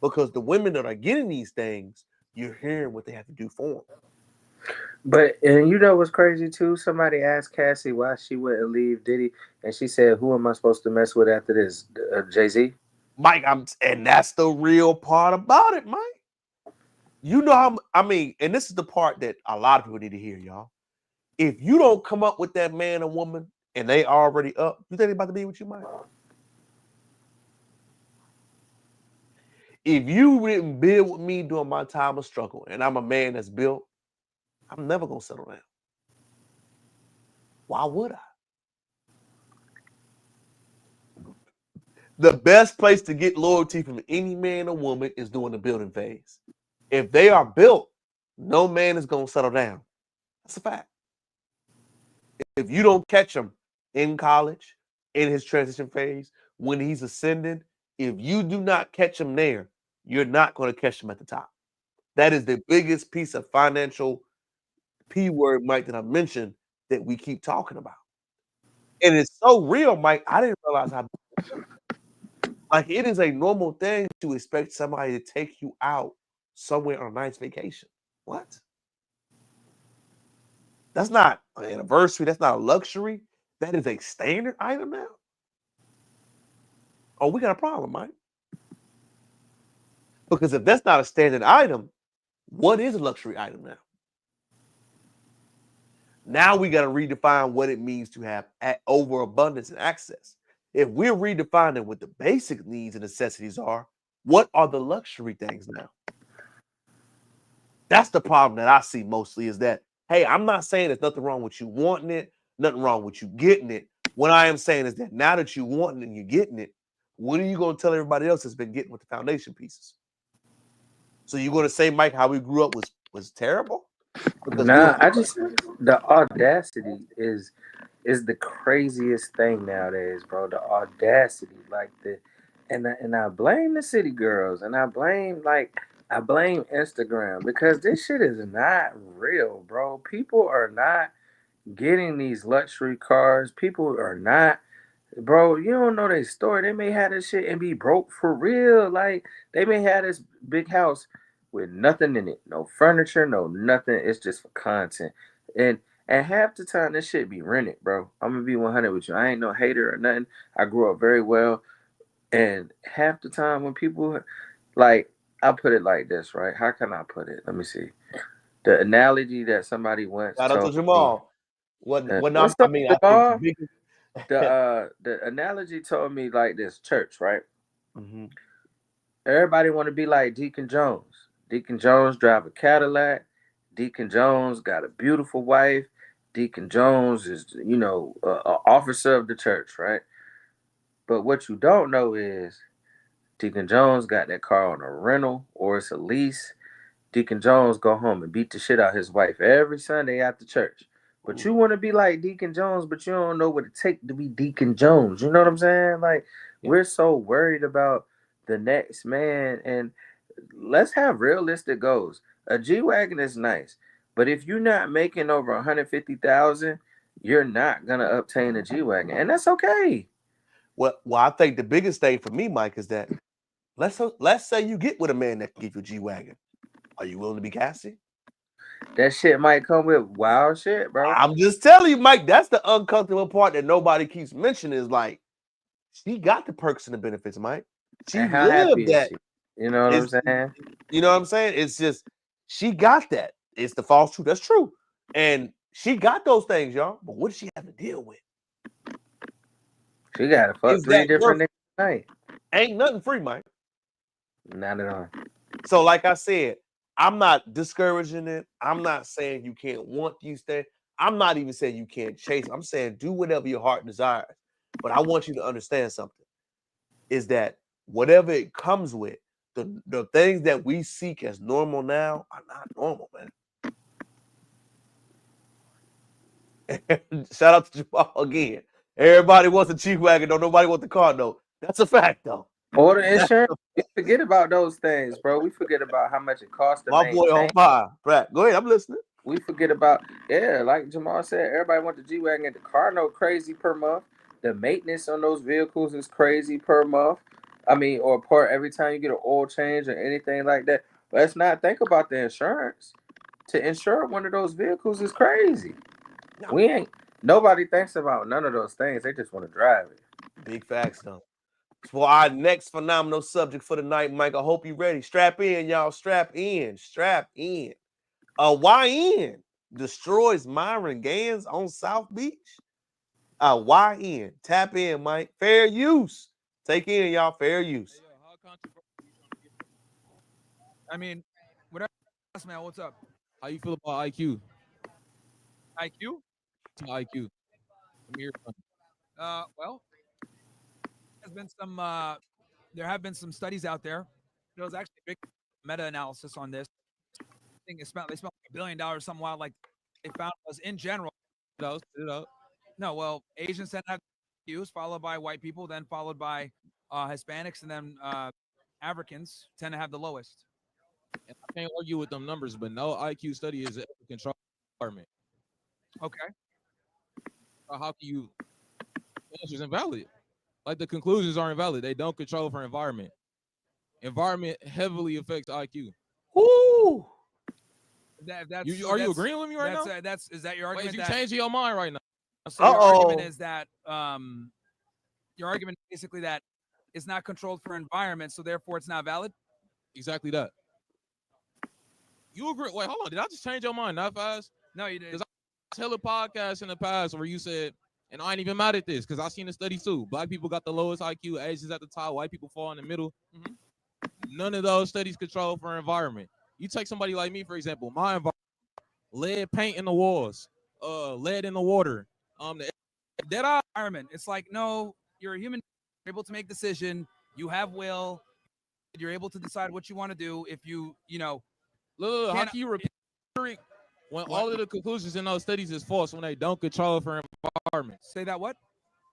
because the women that are getting these things, you're hearing what they have to do for them. But, and you know what's crazy too? Somebody asked Cassie why she wouldn't leave Diddy, and she said, "Who am I supposed to mess with after this? Jay-Z?" Mike, and that's the real part about it, Mike. You know how, and this is the part that a lot of people need to hear, y'all. If you don't come up with that man or woman and they already up, you think they're about to be with you, Mike? If you didn't build with me during my time of struggle and I'm a man that's built, I'm never going to settle down. Why would I? The best place to get loyalty from any man or woman is during the building phase. If they are built, no man is going to settle down. That's a fact. If you don't catch them in college, in his transition phase, when he's ascending, if you do not catch him there, you're not going to catch him at the top. That is the biggest piece of financial P word, Mike, that I mentioned that we keep talking about. And it's so real, Mike. I didn't realize how like it is a normal thing to expect somebody to take you out somewhere on a nice vacation. What? That's not an anniversary. That's not a luxury. That is a standard item now. Oh, we got a problem, Mike. Because if that's not a standard item, what is a luxury item now? Now we got to redefine what it means to have overabundance and access. If we're redefining what the basic needs and necessities are, what are the luxury things now? That's the problem that I see mostly is that, hey, I'm not saying there's nothing wrong with you wanting it, nothing wrong with you getting it. What I am saying is that now that you want it and you're getting it, what are you going to tell everybody else that's been getting with the foundation pieces? So you're going to say, Mike, how we grew up was terrible? Because I just the audacity is the craziest thing nowadays, bro. The audacity, like and I blame the city girls, and I blame Instagram because this shit is not real, bro. People are not getting these luxury cars. People are not. Bro, you don't know their story. They may have this shit and be broke for real. Like, they may have this big house with nothing in it. No furniture, no nothing. It's just for content. And half the time, this shit be rented, bro. I'm going to be 100 with you. I ain't no hater or nothing. I grew up very well. And half the time when people, like, I put it like this, right? How can I put it? Let me see. The analogy that somebody once Shout out to told Jamal. me. What What's I up, mean, I think the Jamal? biggest The analogy told me like this: church, right? mm-hmm. Everybody want to be like Deacon Jones. Deacon Jones drive a Cadillac. Deacon Jones got a beautiful wife. Deacon Jones is, you know, a officer of the church, right? But what you don't know is Deacon Jones got that car on a rental or it's a lease. Deacon Jones go home and beat the shit out of his wife every Sunday after church. But you want to be like Deacon Jones, but you don't know what it takes to be Deacon Jones. You know what I'm saying? Like, we're so worried about the next man. And let's have realistic goals. A G-Wagon is nice. But if you're not making over 150,000, you're not going to obtain a G-Wagon. And that's okay. Well, I think the biggest thing for me, Mike, is that let's say you get with a man that can give you a G-Wagon. Are you willing to be Cassie? That shit might come with wild shit, bro. I'm just telling you, Mike, that's the uncomfortable part that nobody keeps mentioning is like, she got the perks and the benefits, Mike. She And how lived happy is that. she? You know what I'm saying? You know what I'm saying? It's just, she got that. It's the false truth. That's true. And she got those things, y'all. But what does she have to deal with? She got to fuck 3 different niggas tonight. Ain't nothing free, Mike. Not at all. So, like I said, I'm not discouraging it. I'm not saying you can't want these things. I'm not even saying you can't chase. I'm saying do whatever your heart desires. But I want you to understand something. Is that whatever it comes with, the things that we seek as normal now are not normal, man. Shout out to Jamal again. Everybody wants a G-Wagon, though. Nobody wants the car, though. That's a fact, though. Or the insurance. We forget about those things, bro. We forget about how much it costs to maintain. My boy on fire. Right. Go ahead. I'm listening. We forget about, like Jamal said, everybody want the G-Wagon. The car note crazy per month. The maintenance on those vehicles is crazy per month. I mean, or per every time you get an oil change or anything like that. Let's not think about the insurance. To insure one of those vehicles is crazy. Nobody thinks about none of those things. They just want to drive it. Big facts, though. For our next phenomenal subject for the night, Mike, I hope you're ready. Strap in, y'all. Strap in. Strap in. YN destroys Myron Gans on South Beach. YN. Tap in, Mike. Fair use. Take in, y'all. Fair use. I mean, whatever, man. What's up? How you feel about IQ? IQ? IQ. Well, there's been some. There have been some studies out there. There was actually a big meta-analysis on this. I think they spent like $1 billion, something wild. Like they found was in general. No, well, Asians tend to have IQs, followed by white people, then followed by Hispanics, and then Africans tend to have the lowest. And I can't argue with them numbers, but no IQ study is a control environment. Okay. How can you? The answer is invalid. Like the conclusions are invalid. They don't control for environment. Environment heavily affects IQ. Ooh. Are you agreeing with me right now? Is that your argument? Wait, you changing your mind right now? So your argument is that your argument is basically that it's not controlled for environment, so therefore it's not valid. Exactly that. You agree? Wait, hold on. Did I just change your mind that fast? No, you didn't. Because I tell a podcast in the past where you said, and I ain't even mad at this because I seen the study too. Black people got the lowest IQ, Asians at the top, white people fall in the middle. Mm-hmm. None of those studies control for environment. You take somebody like me, for example, my environment, lead paint in the walls, lead in the water. That environment. It's like, no, you're a human, you're able to make decision. You have will. You're able to decide what you want to do. If you know, look, how can you repeat when all of the conclusions in those studies is false when they don't control for environment? Say that what?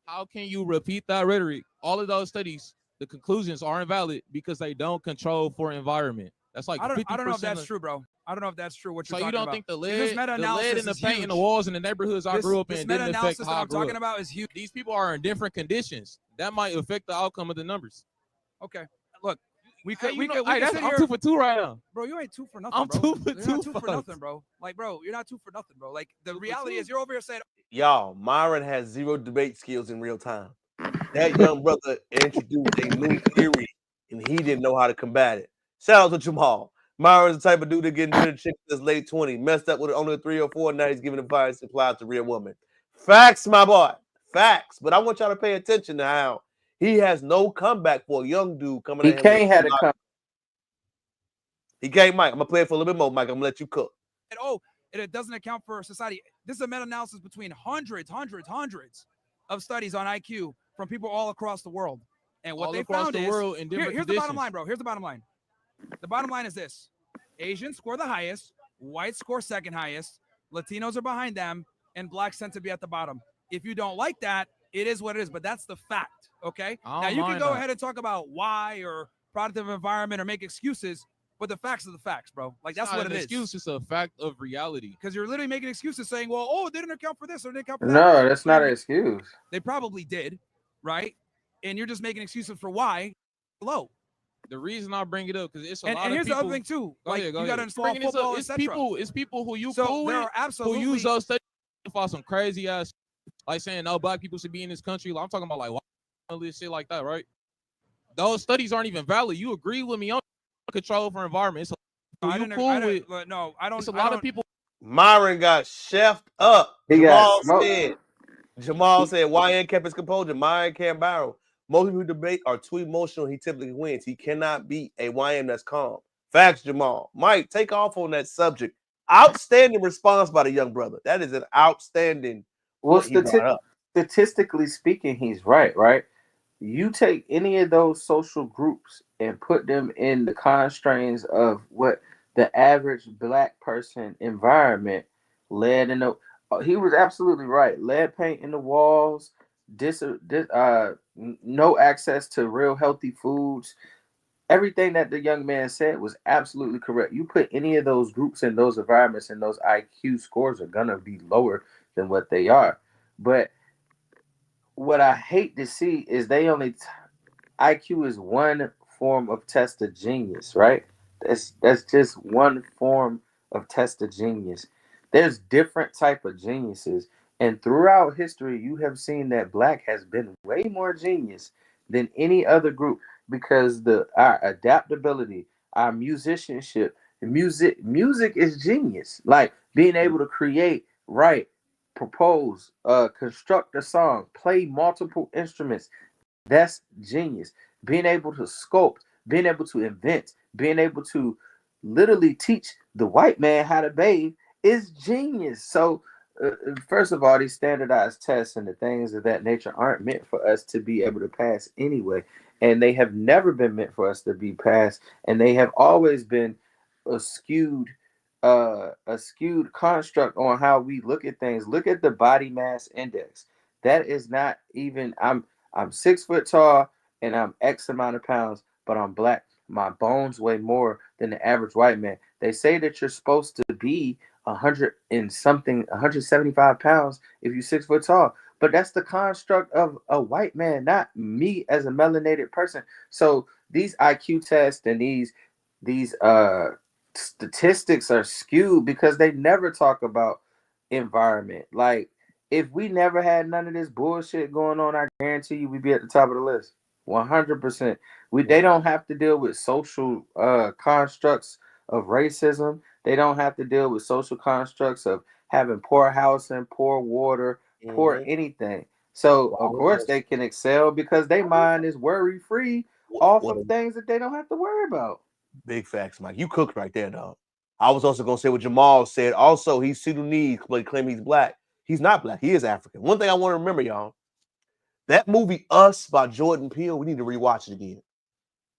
How can you repeat that rhetoric? All of those studies, the conclusions are invalid because they don't control for environment. That's like I don't know if that's true, bro. I don't know if that's true. What you're talking about. So you don't think the lead in the paint huge. in the walls in the neighborhoods I grew up in didn't affect how I I'm grew talking up? about is huge. These people are in different conditions. That might affect the outcome of the numbers. Okay, look, I'm 2 for 2 right now, bro. You ain't 2 for nothing. I'm bro. 2 for 2. You're not 2 for nothing, bro. Like, bro, you're not 2 for nothing, bro. Like, the reality is, you're over here saying, y'all, Myron has zero debate skills in real time. That young brother introduced a new theory, and he didn't know how to combat it. Shout out to Jamal. Myron's the type of dude that get into the chick in his late 20s, messed up with only 3 or 4, now he's giving advice and applies to real woman. Facts, my boy. Facts. But I want y'all to pay attention to how he has no comeback for a young dude coming at him. He can't have a comeback. He can't, Mike. I'm going to play it for a little bit more, Mike. I'm going to let you cook. It doesn't account for society. This is a meta-analysis between hundreds of studies on IQ from people all across the world. And what they found is, here's the bottom line, bro. Here's the bottom line. The bottom line is this. Asians score the highest, whites score second highest, Latinos are behind them, and blacks tend to be at the bottom. If you don't like that, it is what it is, but that's the fact, okay? Now, you can go ahead and talk about why or product of environment or make excuses, but the facts are the facts, bro. Like, that's what it is. Excuse, it's a fact of reality. Because you're literally making excuses saying, well, oh, it didn't account for this or didn't account for that. No, that's not an excuse. They probably did, right? And you're just making excuses for why low. The reason I bring it up because it's a lot of people. And here's the other thing too. Like, you got to understand football, it's people who you cool with who use those studies for some crazy ass, like saying no black people should be in this country. Like, I'm talking about like all this shit like that, right? Those studies aren't even valid. You agree with me on control for environment? So I don't. It's a lot of people. Myron got chefed up. Jamal said YN kept his composure. Myron can't barrel. Most people who debate are too emotional. He typically wins. He cannot beat a YN that's calm. Facts, Jamal. Mike, take off on that subject. Outstanding response by the young brother. That is an outstanding. Well, statistically speaking, he's right, right? You take any of those social groups and put them in the constraints of what the average black person environment led in the. He was absolutely right. Lead paint in the walls, no access to real healthy foods. Everything that the young man said was absolutely correct. You put any of those groups in those environments and those IQ scores are going to be lower than what they are. But what I hate to see is IQ is one form of test of genius, right? That's just one form of test of genius. There's different type of geniuses. And throughout history, you have seen that black has been way more genius than any other group because our adaptability, our musicianship, music is genius. Like being able to create, write, propose, construct a song, play multiple instruments. That's genius. Being able to sculpt, being able to invent, being able to literally teach the white man how to bathe is genius. So first of all, these standardized tests and the things of that nature aren't meant for us to be able to pass anyway. And they have never been meant for us to be passed. And they have always been a skewed construct on how we look at things. Look at the body mass index. That is not even. I'm 6 foot tall and I'm X amount of pounds, but I'm black. My bones weigh more than the average white man. They say that you're supposed to be 100 and something, 175 pounds if you're 6 foot tall. But that's the construct of a white man, not me as a melanated person. So these IQ tests and these statistics are skewed because they never talk about environment. Like, if we never had none of this bullshit going on, I guarantee you we'd be at the top of the list. 100%. They don't have to deal with social constructs of racism. They don't have to deal with social constructs of having poor housing, poor water, poor anything. So of course they can excel because their mind is worry free off of things that they don't have to worry about. Big facts, Mike. You cooked right there, dog. I was also gonna say what Jamal said. Also, he's Sudanese, but he claims he's black. He's not black. He is African. One thing I want to remember, y'all, that movie Us by Jordan Peele, we need to rewatch it again.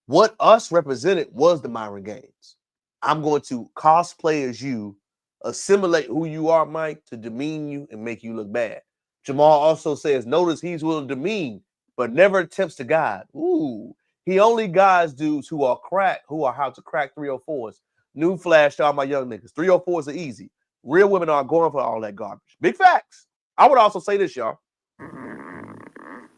What Us represented was the Myron Gaines. I'm going to cosplay as you, assimilate who you are, Mike, to demean you and make you look bad. Jamal also says, notice he's willing to demean, but never attempts to guide. Ooh, he only guides dudes who are how to crack 304s. New flash to all my young niggas. 304s are easy. Real women aren't going for all that garbage. Big facts. I would also say this, y'all.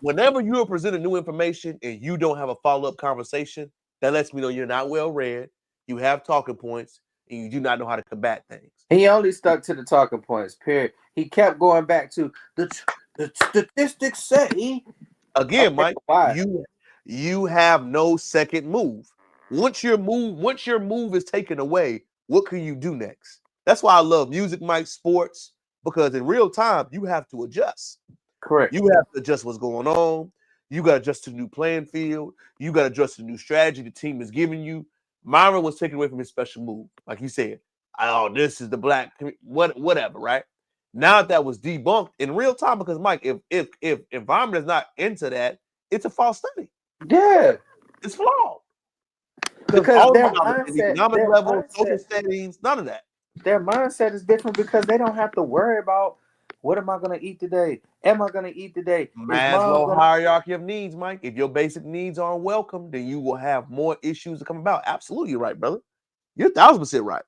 Whenever you are presented new information and you don't have a follow-up conversation, that lets me know you're not well read, you have talking points, and you do not know how to combat things. He only stuck to the talking points, period. He kept going back to the statistics say. Again, Mike, you have no second move. Once your move is taken away, what can you do next? That's why I love music, Mike, sports, because in real time, you have to adjust. Correct. You have to adjust what's going on. You got to adjust to the new playing field. You got to adjust to the new strategy the team is giving you. Myron was taken away from his special move. Like he said, oh, this is the black, whatever, right? Now that was debunked in real time, because Mike, if environment is not into that, it's a false study. Yeah. It's flawed. Because their economic level, social settings, none of that. Their mindset is different because they don't have to worry about what am I going to eat today? Am I going to eat today? Maslow hierarchy of needs, Mike. If your basic needs aren't welcome, then you will have more issues to come about. Absolutely right, brother. You're 1,000% right.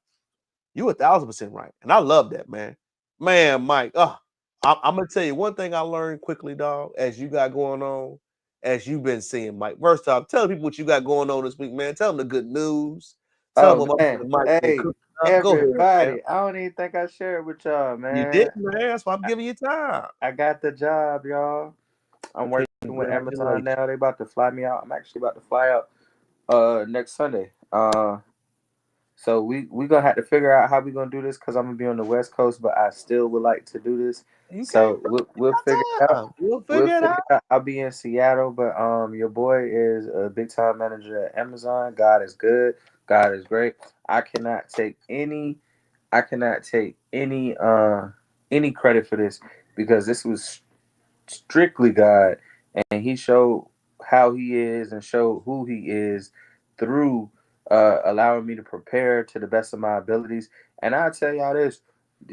You're 1,000% right. And I love that, man. Man, Mike, I'm going to tell you one thing I learned quickly, dog, as you got going on, as you've been seeing, Mike. First off, tell people what you got going on this week, man. Tell them the good news. Tell them Mike, hey, everybody, I don't even think I shared with y'all, man. You did, man. That's why I'm giving you time. I got the job, y'all. I'm working with Amazon now. They about to fly me out. I'm actually about to fly out next Sunday. So we gonna have to figure out how we gonna do this because I'm gonna be on the West Coast, but I still would like to do this. So we'll figure it out. We'll figure it out. I'll be in Seattle, but your boy is a big time manager at Amazon. God is good. God is great. I cannot take any credit for this because this was strictly God, and He showed how He is and showed who He is through allowing me to prepare to the best of my abilities. And I'll tell y'all this: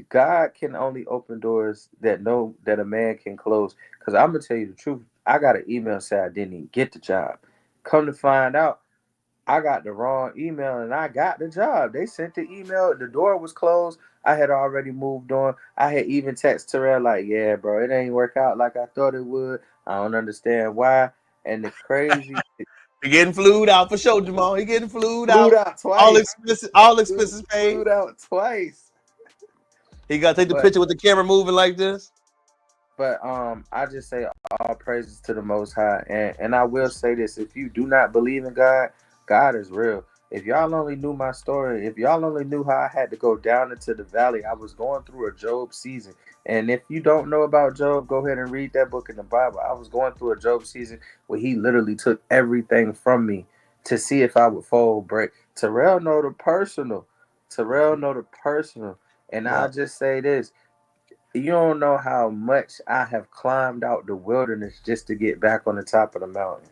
God can only open doors that a man can close. Because I'm gonna tell you the truth. I got an email say I didn't even get the job. Come to find out, I got the wrong email and I got the job. They sent the email. The door was closed. I had already moved on. I had even texted Terrell like, yeah, bro, it ain't work out like I thought it would. I don't understand why. And the crazy... He getting flued out for sure, Jamal. He getting flued out twice. All expenses paid. Flued out twice. He got to take the picture with the camera moving like this. But I just say all praises to the Most High. And I will say this. If you do not believe in God, God is real. If y'all only knew my story, if y'all only knew how I had to go down into the valley, I was going through a Job season. And if you don't know about Job, go ahead and read that book in the Bible. I was going through a Job season where he literally took everything from me to see if I would fold, break. Terrell know the personal. And I'll just say this. You don't know how much I have climbed out the wilderness just to get back on the top of the mountain.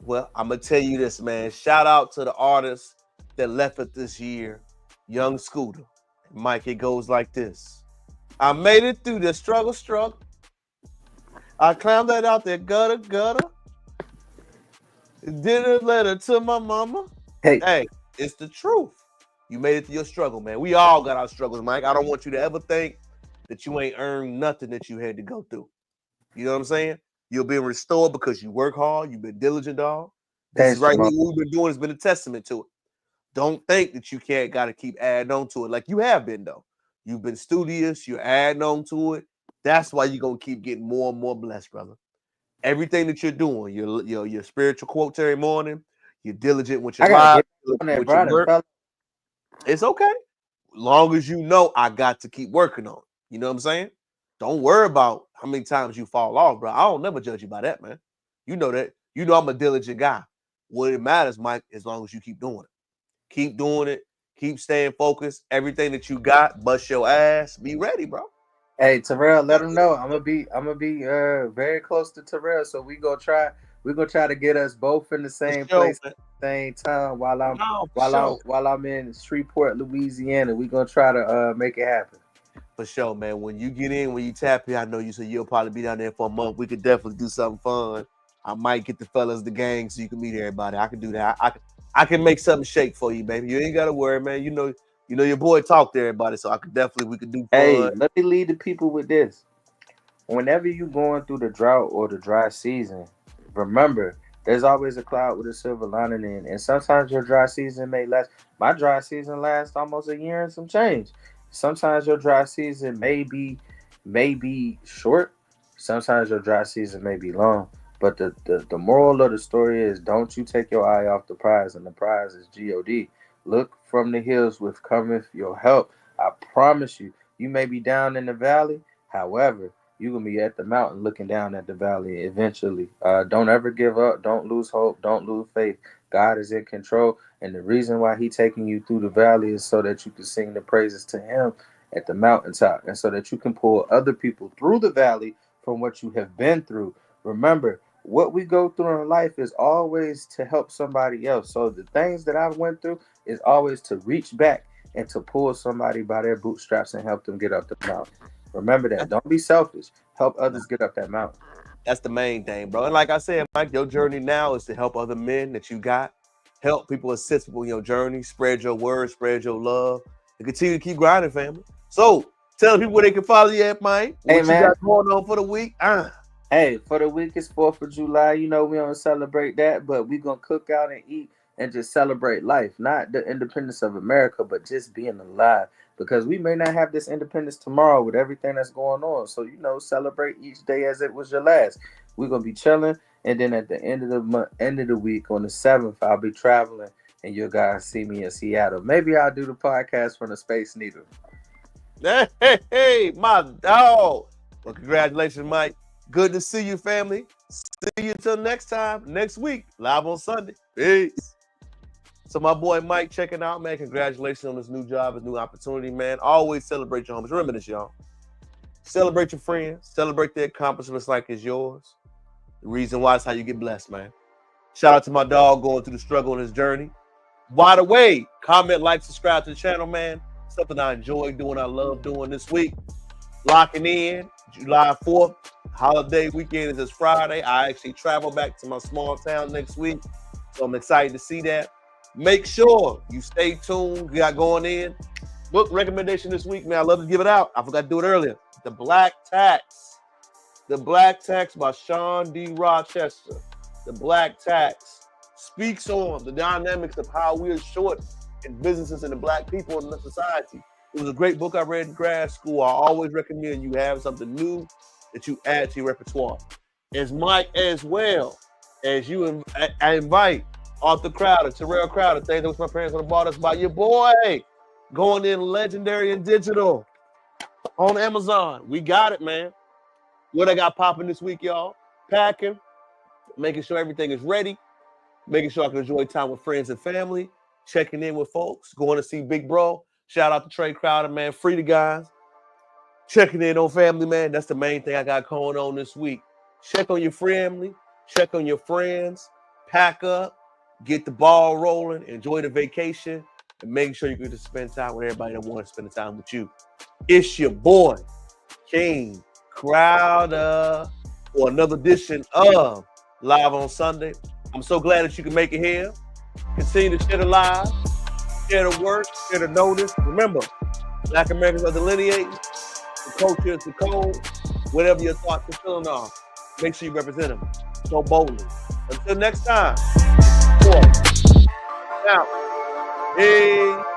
Well, I'm going to tell you this, man. Shout out to the artists that left it this year. Young Scooter. Mike, it goes like this. I made it through the struggle. I climbed that out there gutter. Did a letter to my mama. Hey, it's the truth. You made it through your struggle, man. We all got our struggles, Mike. I don't want you to ever think that you ain't earned nothing that you had to go through. You know what I'm saying? You're being restored because you work hard. You've been diligent, dog. This is right here. What we've been doing has been a testament to it. Don't think that you can't got to keep adding on to it like you have been, though. You've been studious. You're adding on to it. That's why you're going to keep getting more and more blessed, brother. Everything that you're doing, your spiritual quote every morning, you're diligent with your life, with your work. It's okay. Long as you know I got to keep working on it. You know what I'm saying? Don't worry about how many times you fall off, bro. I don't never judge you by that, man. You know that. You know I'm a diligent guy. What it matters, Mike, as long as you keep doing it. Keep doing it. Keep staying focused. Everything that you got, bust your ass. Be ready, bro. Hey, Terrell, let him know. I'm gonna be very close to Terrell, so we're gonna try to get us both in the same place at the same time while I'm in Shreveport, Louisiana. We're gonna try to make it happen. For sure, man. When you get in, when you tap in, I know you said you'll probably be down there for a month. We could definitely do something fun. I might get the fellas, the gang, so you can meet everybody. I can do that. I can make something shake for you, baby. You ain't gotta worry, man. You know your boy talk to everybody, so we could do fun. Hey, let me lead the people with this. Whenever you're going through the drought or the dry season, remember there's always a cloud with a silver lining in. And sometimes your dry season may last. My dry season lasts almost a year and some change. Sometimes your dry season may be short. Sometimes your dry season may be long. But the moral of the story is don't you take your eye off the prize, and the prize is God. Look from the hills with cometh your help. I promise you, you may be down in the valley. However, you're going to be at the mountain looking down at the valley eventually. Don't ever give up. Don't lose hope. Don't lose faith. God is in control. And the reason why he's taking you through the valley is so that you can sing the praises to him at the mountaintop, and so that you can pull other people through the valley from what you have been through. Remember, what we go through in life is always to help somebody else. So the things that I went through is always to reach back and to pull somebody by their bootstraps and help them get up the mountain. Remember that. Don't be selfish. Help others get up that mountain. That's the main thing, bro. And like I said, Mike, your journey now is to help other men that you got. Help people assist people in your journey. Spread your word, spread your love, and continue to keep grinding, family. So tell people where they can follow you at, Mike. What you got going on for the week? Hey, for the week is 4th of July. You know we don't celebrate that, but we gonna cook out and eat and just celebrate life. Not the independence of America, but just being alive. Because we may not have this independence tomorrow with everything that's going on. So, celebrate each day as it was your last. We're going to be chilling. And then at the end of the month, end of the week, on the 7th, I'll be traveling. And you guys see me in Seattle. Maybe I'll do the podcast from the Space Needle. Hey, my dog. Well, congratulations, Mike. Good to see you, family. See you until next time, next week, live on Sunday. Peace. So my boy Mike checking out, man. Congratulations on this new job, this new opportunity, man. Always celebrate your homies. Remember this, y'all. Celebrate your friends. Celebrate their accomplishments like it's yours. The reason why is how you get blessed, man. Shout out to my dog going through the struggle on his journey. By the way, comment, like, subscribe to the channel, man. Something I enjoy doing, I love doing this week. Locking in, July 4th. Holiday weekend is this Friday. I actually travel back to my small town next week. So I'm excited to see that. Make sure you stay tuned. We got going in. Book recommendation this week, man. I love to give it out. I forgot to do it earlier. The Black Tax. The Black Tax by Sean D. Rochester. The Black Tax speaks on the dynamics of how we are short in businesses and the black people in the society. It was a great book I read in grad school. I always recommend you have something new that you add to your repertoire. As Mike as well as you, I invite Arthur Crowder, Terrell Crowder, things that was my parents would have bought us by your boy. Going in legendary and digital on Amazon. We got it, man. What I got popping this week, y'all? Packing, making sure everything is ready, making sure I can enjoy time with friends and family, checking in with folks, going to see Big Bro. Shout out to Trey Crowder, man. Free the guys. Checking in on family, man. That's the main thing I got going on this week. Check on your family, check on your friends, pack up, get the ball rolling, enjoy the vacation, and make sure you get to spend time with everybody that wants to spend the time with you. It's your boy, King Crowder. for another edition of Live on Sunday. I'm so glad that you can make it here. Continue to share the live, share the work, share the notice. Remember, Black Americans are delineating. The culture is the code. Whatever your thoughts and feelings are, make sure you represent them so boldly. Until next time, out. Hey.